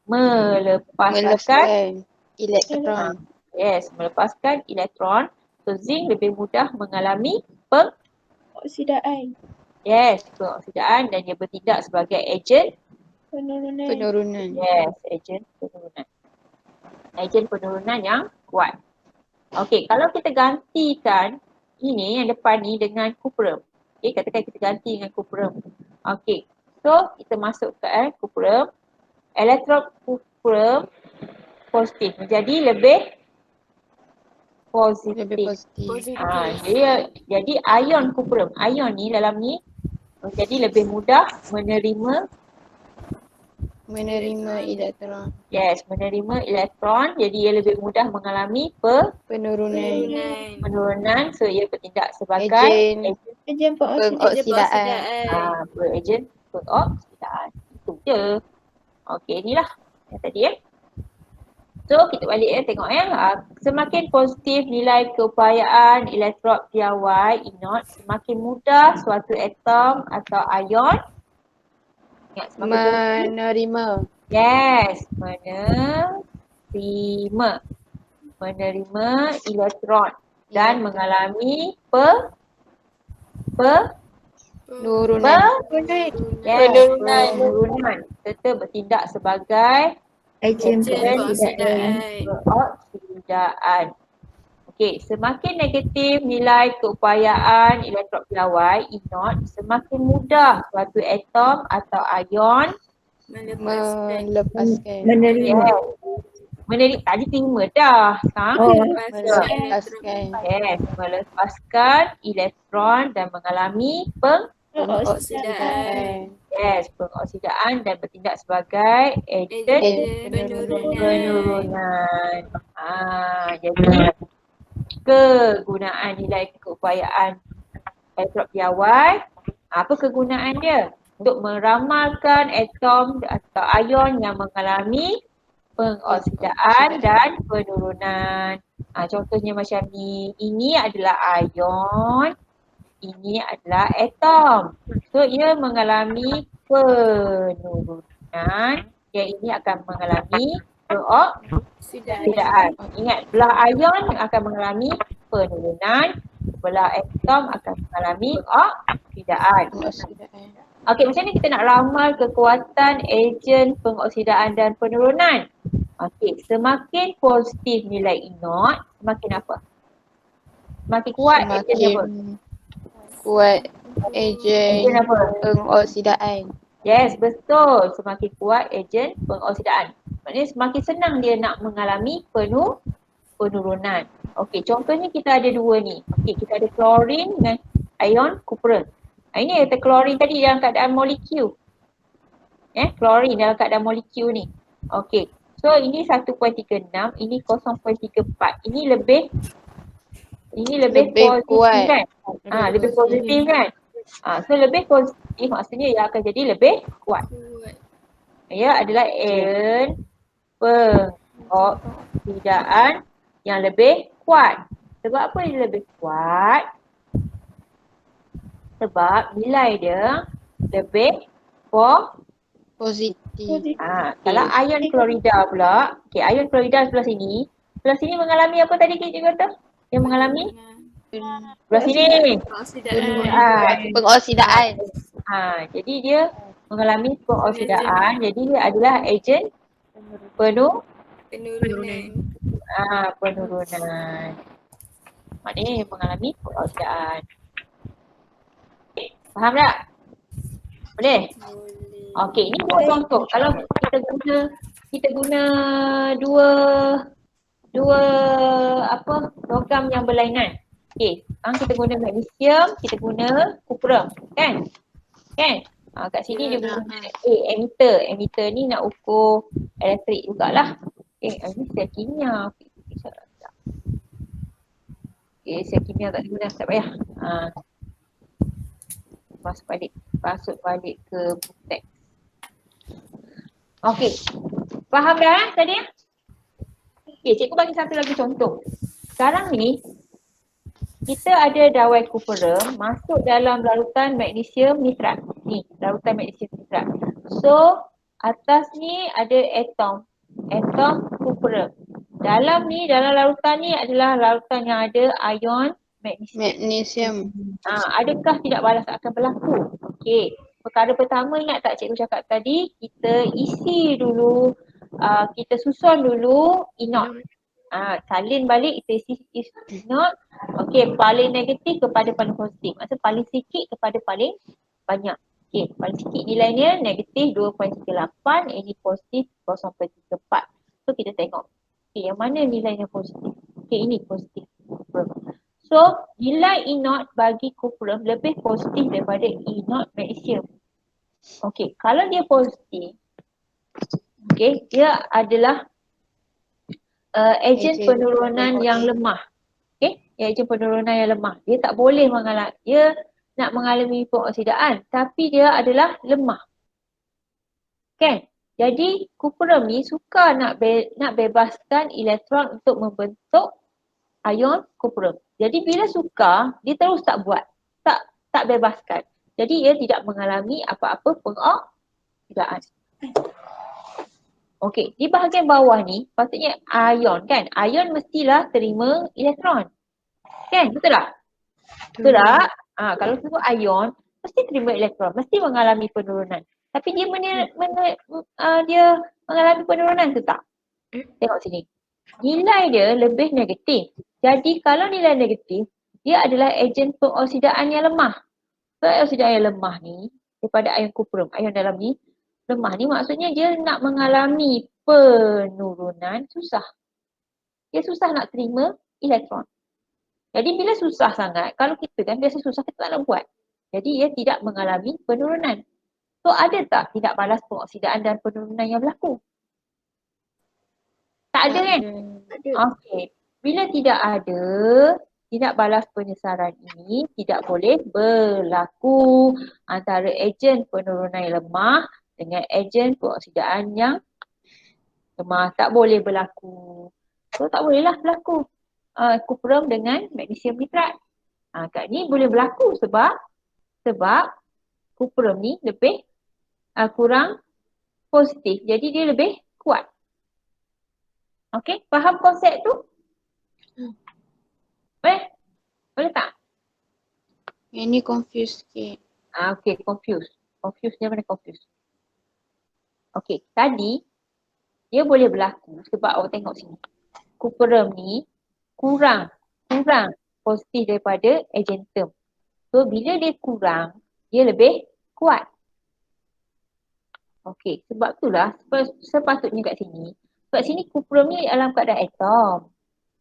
S1: melepaskan
S2: elektron.
S1: Yes, melepaskan elektron. So zinc lebih mudah mengalami
S5: Oksidaan.
S1: Yes, pengoksidaan dan dia bertindak sebagai ejen
S2: Penurunan.
S1: Yes, ejen penurunan. Ejen penurunan yang kuat. Okey, kalau kita gantikan ini yang depan ni dengan cuprum. Okey, katakan kita ganti dengan cuprum. Okey, so kita masukkan cuprum. Elektron cuprum positif menjadi lebih positif. Jadi ion cuprum, ion ni dalam ni menjadi lebih mudah menerima
S2: Menerima elektron.
S1: Yes, menerima elektron. Jadi ia lebih mudah mengalami
S2: Penurunan.
S1: penurunan. So ia bertindak sebagai
S2: Ejen
S5: Ejen pengoksidaan.
S2: pengoksidaan.
S1: ejen pengoksidaan. Itu je. Okey, inilah yang tadi So kita balik tengok semakin positif nilai keupayaan elektrod piawai inert, semakin mudah suatu atom atau ion
S2: Menerima.
S1: Yes, menerima elektron dan mengalami
S2: Penurunan.
S1: penurunan serta bertindak sebagai
S5: Ejen
S4: Pengoksidaan.
S1: peoksidaan. Okey, semakin negatif nilai keupayaan elektrod piawai inert, semakin mudah suatu atom atau ion
S2: Melepaskan.
S5: menerima.
S1: Tadi terima dah.
S2: Melepaskan.
S1: Melepaskan elektron dan mengalami
S4: Pengoksidaan.
S1: pengoksidaan dan bertindak sebagai ejen penurunan. Jadi kegunaan nilai keupayaan elektrod piawai, apa kegunaan dia? Untuk meramalkan atom atau ion yang mengalami pengoksidaan dan penurunan. Contohnya macam ni, ini adalah ion, ini adalah atom. So ia mengalami penurunan, yang ini akan mengalami peoksidaan. Ingat, belah ion akan mengalami penurunan, belah atom akan mengalami peoksidaan. Okey, macam ni kita nak ramal kekuatan ejen pengoksidaan dan penurunan. Okey, semakin positif nilai inert, semakin apa? Semakin kuat ejen apa?
S2: Kuat ejen
S1: Ejen apa?
S2: pengoksidaan.
S1: Yes, betul. Semakin kuat ejen pengoksidaan. Maknanya semakin senang dia nak mengalami penurunan. Okey, contohnya kita ada dua ni. Okey, kita ada klorin dengan ion cupra. Ini kata klorin tadi dalam keadaan molekul. Klorin dalam keadaan molekul ni. Okey. So ini 1.36, ini 0.34. Ini lebih positif
S2: kuat.
S1: kan? Lebih positif kan? So lebih positif maksudnya ia akan jadi lebih kuat. Ia adalah ion pengoksidaan yang lebih kuat. Sebab apa dia lebih kuat? Sebab nilai dia lebih
S2: Positif.
S1: Kalau ion klorida pula, ion klorida sebelah sini mengalami apa tadi kita kata? Yang mengalami sebelah sini.
S2: Pengoksidaan.
S1: Jadi dia mengalami pengoksidaan, jadi dia adalah ejen
S4: Penurunan.
S1: penurunan. Maknanya dia mengalami pengoksidaan. Faham tak? Boleh? Okey, ini dua contoh. Kalau kita guna dua logam yang berlainan. Okey, sekarang kita guna magnesium, kita guna cupra, kan? Kat sini dia guna emitter. Emitter ni nak ukur elektrik jugalah. Ini sel kimia. Sel kimia tak guna, tak payah. Masuk balik ke teks. Okey. Faham dah tadi? Okey, cikgu bagi satu lagi contoh. Sekarang ni kita ada dawai cupra masuk dalam larutan magnesium nitrat. Ni, larutan magnesium nitrat. So, atas ni ada atom cupra. Dalam larutan ni adalah larutan yang ada ion magnesium. Adakah tidak balas akan berlaku? Okey. Perkara pertama, ingat tak cikgu cakap tadi, kita isi dulu, kita susun dulu inert. Salin balik, kita isi inert. Okey, paling negatif kepada paling positif. Maksudnya paling sikit kepada paling banyak. Okey, paling sikit nilainya negatif 2.38, ini positif 0.34. So kita tengok. Okey, yang mana nilainya positif? Okey, ini positif. So, nilai inert bagi cupra lebih positif daripada inert magnesium. Okey, kalau dia positif, Okay, dia adalah ejen
S2: Ejen
S1: penurunan yang
S2: okey.
S1: lemah. Okay, ejen penurunan yang lemah. Dia tak boleh dia nak mengalami pengoksidaan tapi dia adalah lemah. Kan? Jadi cuprum ni suka nak bebaskan elektron untuk membentuk ion cuprum. Jadi bila suka, dia terus tak buat. Tak bebaskan. Jadi ia tidak mengalami apa-apa pengoksidaan. Okey, di bahagian bawah ni patutnya ion kan? Ion mestilah terima elektron. Kan? Betul tak? Betul tak? Kalau sebut ion, mesti terima elektron, mesti mengalami penurunan. Tapi dia dia mengalami penurunan ke tak? Tengok sini. Nilai dia lebih negatif. Jadi kalau nilai negatif, dia adalah ejen pengoksidaan yang lemah. Pengoksidaan yang lemah ni, daripada ion cuprum, ion dalam ni, lemah ni maksudnya dia nak mengalami penurunan susah. Dia susah nak terima elektron. Jadi bila susah sangat, kalau kita kan biasa susah kita tak nak buat. Jadi ia tidak mengalami penurunan. So ada tak tidak balas pengoksidaan dan penurunan yang berlaku? Tak ada kan?
S5: Ada.
S1: Okey. Bila tidak ada, tidak balas penyesaran ini tidak boleh berlaku antara ejen penurunan yang lemah dengan ejen pengoksidaan yang lemah. Tak boleh berlaku. So tak bolehlah berlaku cuprum dengan magnesium nitrat. Kat ni boleh berlaku sebab cuprum ni lebih kurang positif. Jadi dia lebih kuat. Okey, faham konsep tu? Boleh? Boleh tak?
S2: Yang ni confused sikit.
S1: Okey, confused. Confused dia mana confused? Okey, tadi dia boleh berlaku sebab awak tengok sini. Cuprum ni kurang positif daripada ejen term. So bila dia kurang, dia lebih kuat. Okey, sebab itulah sepatutnya kat sini. Kat sini cuprum ni dalam keadaan atom.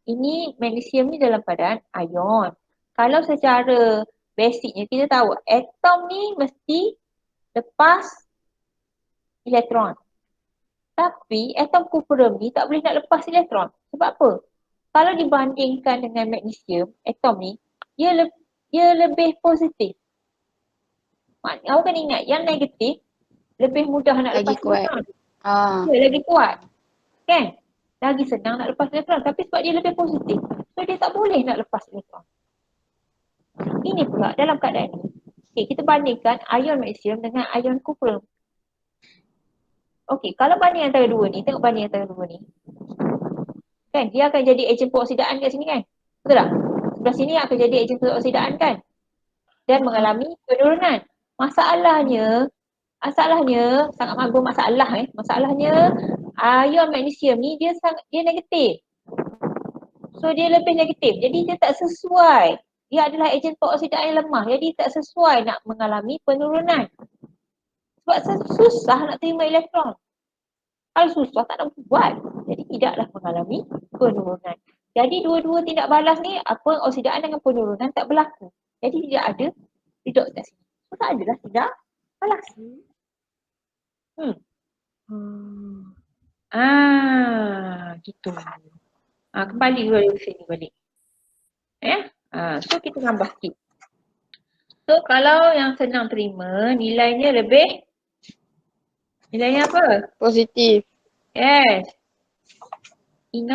S1: Ini magnesium ni dalam keadaan ion. Kalau secara basicnya kita tahu atom ni mesti lepas elektron. Tapi atom cuprum ni tak boleh nak lepas elektron. Sebab apa? Kalau dibandingkan dengan magnesium, atom ni, dia lebih positif. Maknanya awak kena ingat yang negatif lebih mudah nak
S2: Lagi
S1: lepas
S2: kuat.
S1: elektron.
S2: Ya.
S1: Lagi kuat. Kan? Lagi senang nak lepas elektron. Tapi sebab dia lebih positif, so dia tak boleh nak lepas elektron. Ini pula dalam keadaan ni. Okay, kita bandingkan ion magnesium dengan ion cuprum. Okey, kalau banding antara dua ni, tengok banding antara dua ni. Kan, dia akan jadi ejen pengoksidaan kat sini kan? Betul tak? Sebelah sini akan jadi ejen pengoksidaan kan? Dan mengalami penurunan. Masalahnya sangat magung masalahnya ion magnesium ni dia negatif. So dia lebih negatif. Jadi dia tak sesuai. Dia adalah ejen pengoksidaan yang lemah. Jadi tak sesuai nak mengalami penurunan. Sebab susah nak terima elektron. Kalau susah tak nak buat. Jadi tidaklah mengalami penurunan. Jadi dua-dua tindak balas ni pengoksidaan dengan penurunan tak berlaku. Jadi tidak ada redox kat sini. So tak adalah tindak balas. Gitu. Kembali ke sini balik. So kita tambah sikit. So kalau yang senang terima, nilainya apa?
S2: Positif.
S1: Yes. E0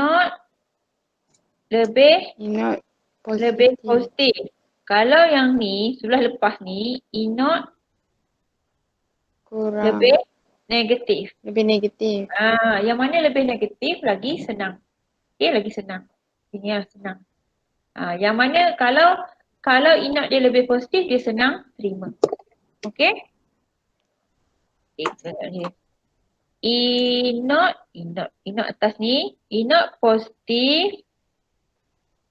S1: lebih positif. Kalau yang ni, sebelah lepas ni, E0
S2: Kurang.
S1: lebih negatif.
S2: Lebih negatif.
S1: Yang mana lebih negatif lagi senang. Okay, lagi senang. Ini yang senang. Yang mana kalau E0 dia lebih positif, dia senang terima. Okay? Okay, tengok ni. E0 atas ni, E0 positif,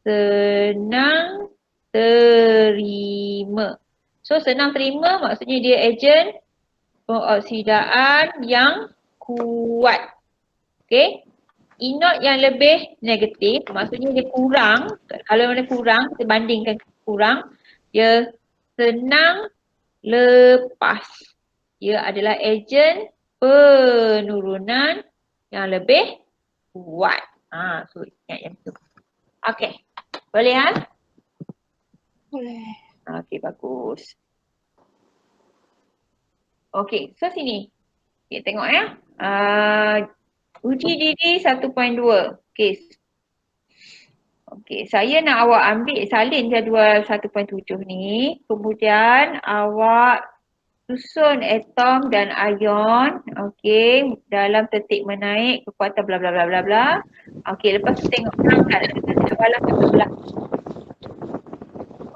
S1: senang terima. So senang terima maksudnya dia ejen pengoksidaan yang kuat. Okay. E0 yang lebih negatif maksudnya dia kurang. Kalau mana kurang, kita bandingkan kurang, dia senang lepas. Dia adalah ejen penurunan yang lebih kuat. So ingat yang tu. Okay. Boleh kan?
S2: Boleh.
S1: Okay, bagus. Okay, so sini. Okay, tengok ya. Uji diri 1.2. Okay. Okay, saya nak awak ambil salin jadual 1.7 ni. Kemudian awak susun atom dan ion. Okay, dalam tertib menaik kekuatan bla bla bla bla bla. Okay, lepas tu tengok perangkat ada tidak balas ke sebelah.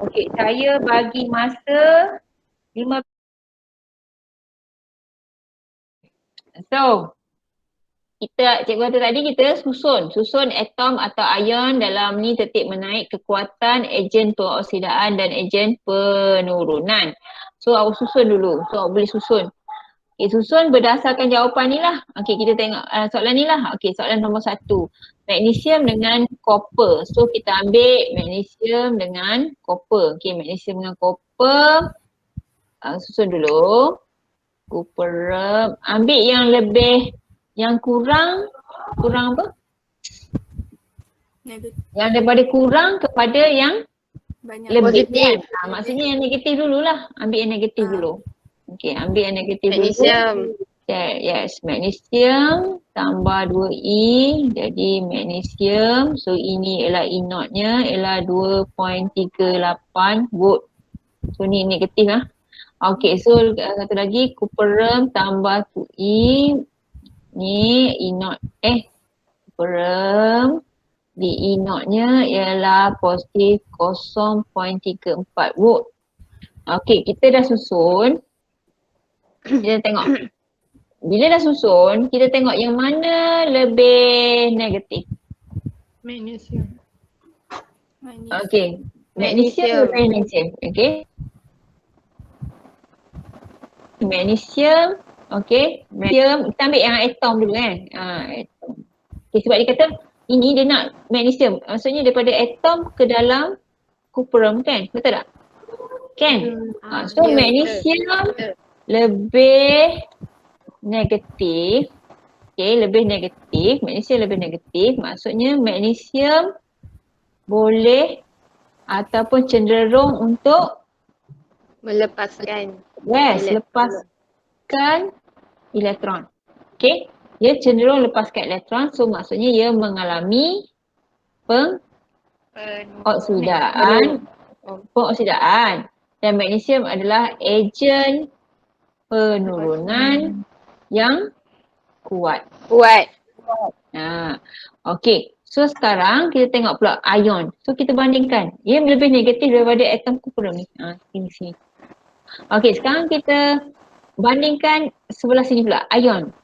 S1: Okay, saya bagi masa 5. So, cikgu kata tadi kita susun atom atau ion dalam ni tertib menaik kekuatan ejen pengoksidaan dan ejen penurunan. So awak susun dulu. So awak boleh susun. Okay, susun berdasarkan jawapan ni lah. Okay, kita tengok soalan ni lah. Okay, soalan nombor 1. Magnesium dengan copper. So kita ambil magnesium dengan copper. Okay, magnesium dengan copper. Susun dulu. Copper. Ambil yang lebih, yang kurang apa?
S4: Negatif.
S1: Yang daripada kurang kepada yang
S4: Banyak.
S1: lebih.
S2: Positif.
S1: Maksudnya yang negatif dululah. Ambil yang negatif dulu. Okay, ambil yang negatif
S2: Magnesium.
S1: dulu. Yes, magnesium tambah 2E jadi magnesium. So ini ialah E naught-nya ialah 2.38 volt. So ni negatif lah. Okay, so satu lagi coperium tambah 2E. Ni E naught coperium di E naught-nya ialah positif 0.34 volt. Okay, kita dah susun. Kita tengok. Bila dah susun, kita tengok yang mana lebih negatif.
S3: Magnesium.
S1: Okay. Magnesium lebih magnesium. Okay. Magnesium. Okay. Magnesium. Kita ambil yang atom dulu kan. Atom. Okay, sebab dia kata ini dia nak magnesium. Maksudnya daripada atom ke dalam coperium kan. Betul tak? Kan? So magnesium lebih negatif. Okay, lebih negatif. Magnesium lebih negatif. Maksudnya magnesium boleh ataupun cenderung untuk
S2: Melepaskan.
S1: lepaskan elektron. Okay, dia cenderung lepaskan elektron. So maksudnya ia mengalami pengoksidaan. Dan magnesium adalah ejen penurunan yang kuat. Okay. So sekarang kita tengok pula ion. So kita bandingkan. Ia lebih negatif daripada atom coperium ni. Sini. Okay, sekarang kita bandingkan sebelah sini pula. Ion.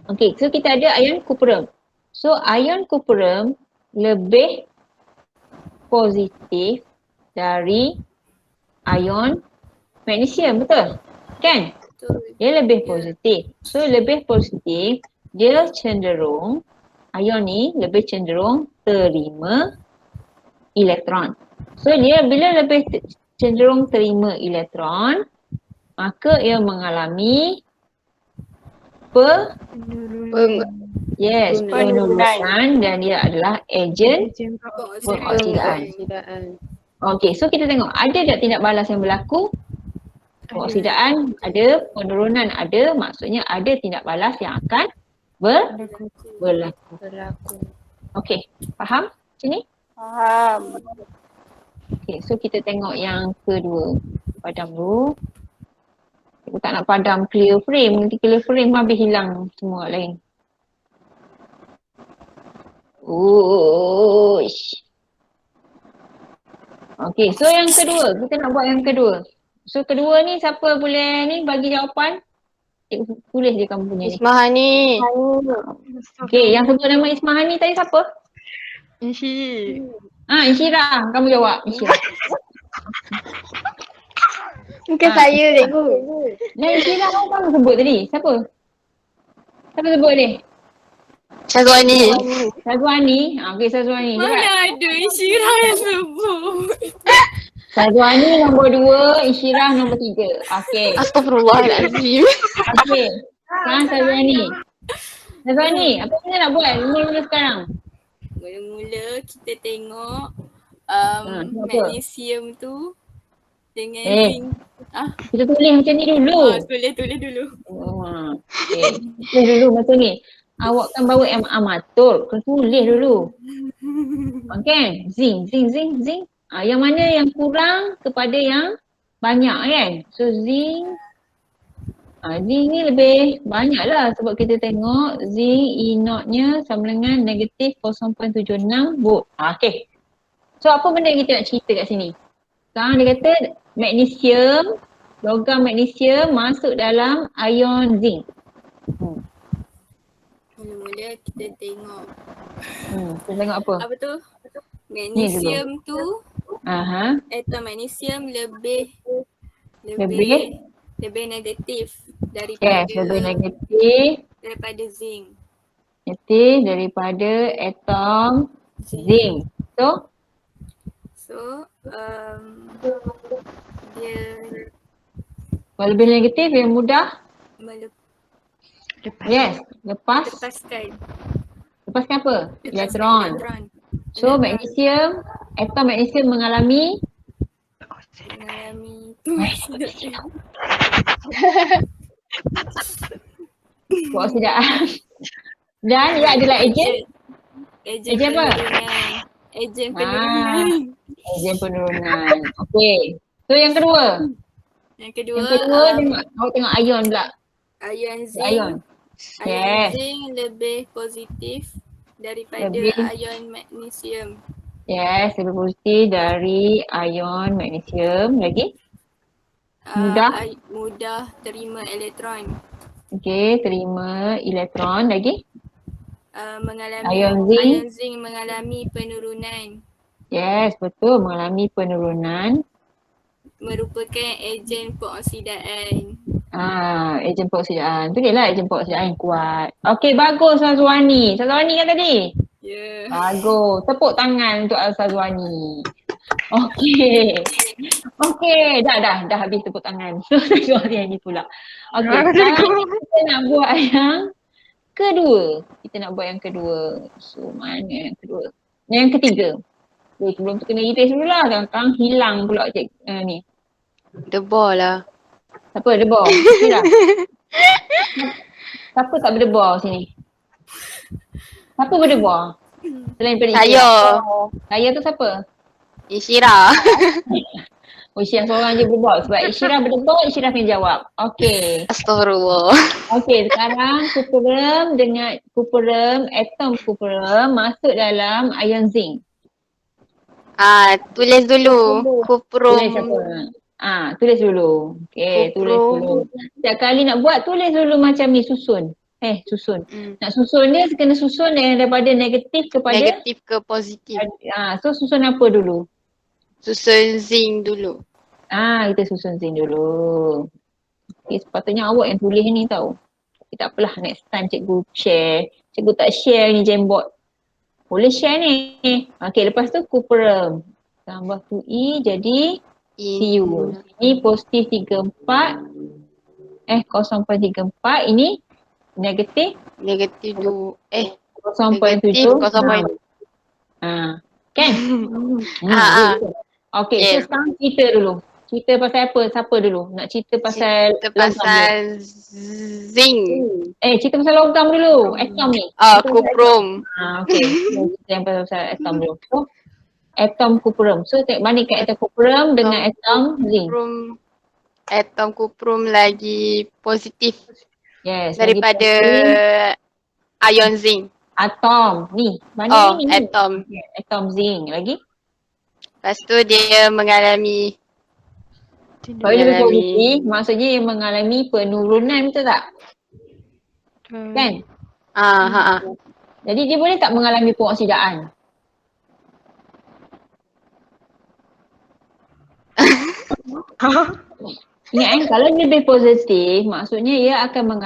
S1: Okay, so kita ada ion coperium. So ion coperium lebih positif dari ion magnesium, betul? Kan?
S4: Betul.
S1: Dia lebih positif. So lebih positif, dia cenderung, ion ni lebih cenderung terima elektron. So dia bila lebih cenderung terima elektron, maka ia mengalami penurunan dan dia adalah ejen pengoksidaan. Okey, so kita tengok ada tak tindak balas yang berlaku? Pengoksidaan ada, penurunan ada, maksudnya ada tindak balas yang akan berlaku. Okey, faham sini?
S5: Faham.
S1: Okey, so kita tengok yang kedua. Padam dulu. Aku tak nak padam clear frame, nanti clear frame habis hilang semua lain. Uish. Okey, so yang kedua, kita nak buat yang kedua. So kedua ni siapa boleh ni bagi jawapan? Tulis je kamu punya ni.
S2: Ismahani.
S1: Okey, yang sebut nama Ismahani tadi siapa?
S3: Inshi.
S1: Insyirah, kamu jawab. Insyirah.
S2: Bukan saya cikgu.
S1: Nah, Insyirah kamu sebut tadi. Siapa sebut ni?
S2: Syazwani.
S1: Syazwani. Okey, Syazwani.
S4: Mana ada Insyirah yang sebut.
S1: Syazwani nombor 2, Insyirah nombor 3. Okey.
S2: Astagfirullahalazim.
S1: Okey. Sekarang Syazwani. Syazwani, apa kita nak buat mula-mula sekarang?
S4: Mula-mula kita tengok
S1: tengok apa?
S4: magnesium tu dengan zinc.
S1: Kita tulis macam ni dulu.
S4: Tulis dulu.
S1: Okay. Tulis dulu macam ni. Awak kan bawa amatur. Kau tulis dulu. Okay. Zinc. Yang mana yang kurang kepada yang banyak kan? So zinc. Zinc ni lebih banyak lah sebab kita tengok zinc E0-nya sama dengan negatif 0.76 volt. Okay. So apa benda yang kita nak cerita kat sini? Sekarang dia kata magnesium, logam magnesium masuk dalam ion zinc.
S4: Mula-mula kita tengok.
S1: Kita tengok apa?
S4: Apa tu? Magnesium tu, atom magnesium lebih negatif daripada
S1: lebih negatif
S4: daripada zinc.
S1: Negatif daripada atom zinc.
S4: So dia
S1: kalau lebih negatif yang mudah
S4: lepaskan
S1: apa? Elektron. So magnesium, atom magnesium mengalami peoksidaan. Dan ia adalah ejen apa?
S4: Ejen penurunan.
S1: Ejen penurunan. Okey. So yang kedua awak tengok ion pula.
S4: Ion zinc.
S1: Ion
S4: Zinc lebih positif daripada ion magnesium.
S1: Yes, lebih positif dari ion magnesium. Lagi?
S4: Mudah terima elektron.
S1: Okey, terima elektron. Lagi?
S4: Ion zinc mengalami penurunan.
S1: Yes, betul, mengalami penurunan.
S4: Merupakan ejen peoksidaan.
S1: Ejen peoksidaan. Tulislah ejen peoksidaan yang kuat. Okey, bagus Syazwani. Syazwani kan tadi?
S4: Ya.
S1: Bagus. Tepuk tangan untuk Syazwani. Okey, dah habis tepuk tangan. So Syazwani ni pula. Okey, sekarang kita nak buat yang kedua. So mana yang kedua? Yang ketiga. Sebelum tu kena erase dulu lah. Sekarang hilang pula ni.
S2: Debar lah.
S1: Siapa debar? Siapa tak berdebar sini? Siapa berdebar? Selain daripada
S2: Saya.
S1: Saya tu siapa?
S2: Isyirah.
S1: Isyirah seorang je berdebar. Sebab Isyirah berdebar, Isyirah kena jawab. Okey.
S2: Astagfirullah.
S1: Okey, sekarang kuperum dengan atom kuperum masuk dalam ion zinc.
S2: Tulis dulu. Kuprum.
S1: Tulis apa? Tulis dulu. Okey, tulis dulu. Setiap kali nak buat, tulis dulu macam ni, susun. Susun. Nak susun dia, kena susun daripada negatif kepada
S2: negatif ke positif.
S1: So susun apa dulu?
S2: Susun zinc dulu.
S1: Kita susun zinc dulu. Okay, sepatutnya awak yang tulis ni tau. Tapi tak apalah, next time cikgu share. Cikgu tak share ni Jamboard. Boleh share ni. Okay, lepas tu kuperum. Tambah 2E jadi Cu. Ini positif 34. 0.34. Ini negatif.
S2: Negatif
S1: 0.7. Kan? Okay, so sekarang cerita dulu. Cerita pasal apa? Siapa dulu? Nak cerita pasal
S2: zinc.
S1: Cerita pasal logam dulu. Atom ni.
S2: Kuprum.
S1: Okay. Cerita yang pasal atom dulu. So, atom kuprum. So, bandingkan atom kuprum dengan atom zinc.
S2: Atom kuprum lagi positif.
S1: Yes.
S2: Daripada ion zinc.
S1: Atom. Ni. Mana ni?
S2: Atom.
S1: Atom zinc. Lagi?
S2: Lepas tu dia mengalami
S1: kalau dia positif, maksudnya dia mengalami penurunan, betul tak? Kan? Jadi dia boleh tak mengalami peoksidaan? Ingat kalau dia lebih positif, maksudnya dia akan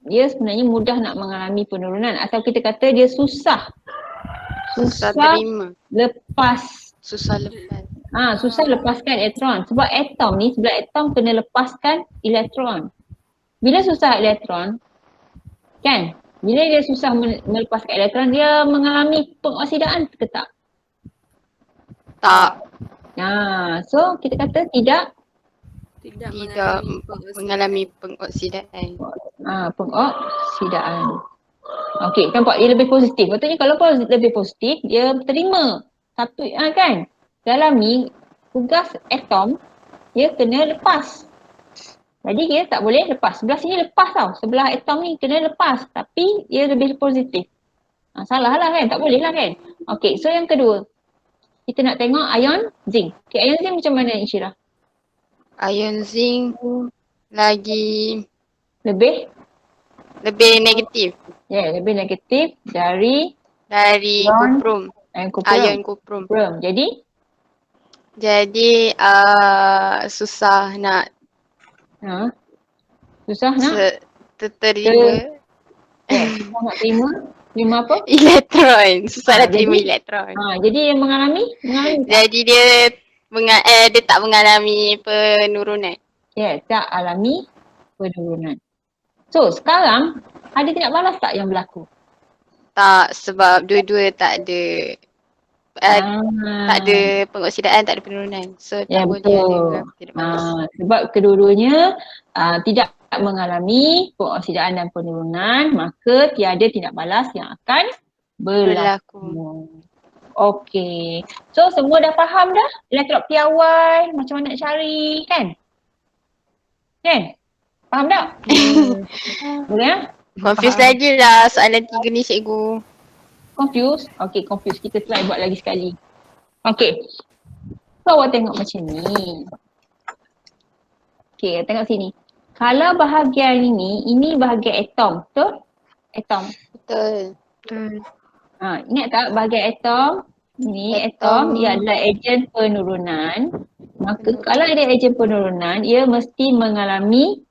S1: dia sebenarnya mudah nak mengalami penurunan. Atau kita kata dia susah
S2: terima. Susah
S1: lepaskan elektron. Sebab atom ni, sebelah atom kena lepaskan elektron. Bila susah elektron, Kan? Bila dia susah melepaskan elektron, dia mengalami pengoksidaan ke tak?
S2: Tak.
S1: So kita kata tidak
S4: Tidak
S2: mengalami pengoksidaan.
S1: pengoksidaan. Okey, nampak dia lebih positif. Maksudnya kalau lebih positif, dia terima satu kan. Dalam ni tugas atom dia kena lepas. Jadi dia tak boleh lepas. Sebelah sini lepas tau. Sebelah atom ni kena lepas. Tapi dia lebih positif. Salah lah kan. Tak boleh lah kan. Okey, so yang kedua. Kita nak tengok ion zinc. Okey, ion zinc macam mana Insyirah?
S2: Ion zinc lagi
S1: Lebih
S2: negatif
S1: lebih negatif dari
S2: ion kuprum. Ion kuprum. Jadi susah nak
S1: susah nak
S2: terima
S1: susah nak terima apa?
S2: elektron. Susah nak terima
S1: Jadi-
S2: elektron.
S1: Jadi yang mengalami
S2: Jadi dia tak mengalami penurunan.
S1: tak alami penurunan. So sekarang ada tidak balas tak yang berlaku?
S2: Tak, sebab dua-dua tak ada tak ada pengoksidaan, tak ada penurunan. So tak boleh
S1: betul.
S2: ada tidak balas.
S1: Sebab kedua-duanya tidak mengalami pengoksidaan dan penurunan, maka tiada tindak balas yang akan berlaku. Okey. So semua dah faham dah elektrod piawai, macam mana nak cari kan? Kan? Faham tak? Boleh ya?
S2: Confuse lagi lah soalan 3 ni cikgu.
S1: Confused? Okey, confused. Kita try buat lagi sekali. Okey. So awak tengok macam ni. Okey, tengok sini. Kalau bahagian ini bahagian atom, betul? Atom.
S2: Betul.
S1: Ingat tak bahagian atom? Ini atom, ia adalah ejen penurunan. Maka kalau ada ejen penurunan, ia mesti mengalami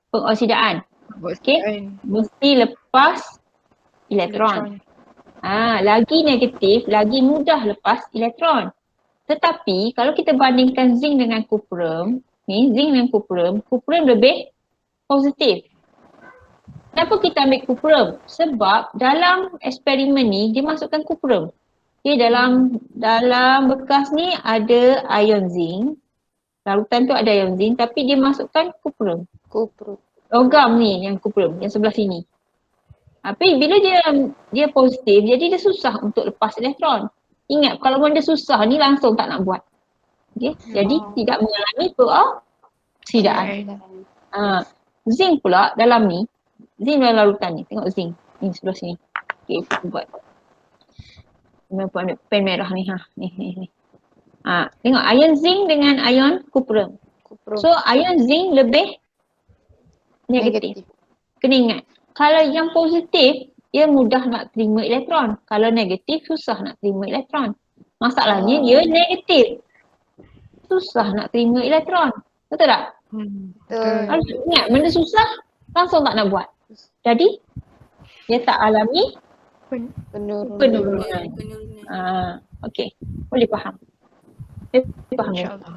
S1: pengoksidaan. Okey? Mesti lepas elektron. Lagi negatif, lagi mudah lepas elektron. Tetapi kalau kita bandingkan zinc dengan kuprum, zinc dengan kuprum lebih positif. Kenapa kita ambil kuprum? Sebab dalam eksperimen ni dia masukkan kuprum. Okay, dalam bekas ni ada ion zinc. Larutan tu ada ion zinc tapi dia masukkan kuprum. Logam ni yang kuprum yang sebelah sini. Tapi bila dia positif, jadi dia susah untuk lepas elektron. Ingat kalau benda susah ni langsung tak nak buat. Okay? Jadi tidak mengalami pengoksidaan. Zinc pula dalam ni, zinc dalam larutan ni, tengok zinc. Ni sebelah sini. Okay, buat. Ambil pen merah ni. Ni. Tengok ion zinc dengan ion kuprum. So ion zinc lebih negatif. Kena ingat. Kalau yang positif, dia mudah nak terima elektron. Kalau negatif, susah nak terima elektron. Masalahnya dia negatif. Susah nak terima elektron. Betul tak?
S2: Betul.
S1: Harus ingat, benda susah, langsung tak nak buat. Jadi, dia tak alami penurunan. Okey, boleh faham? Boleh faham?
S3: InsyaAllah.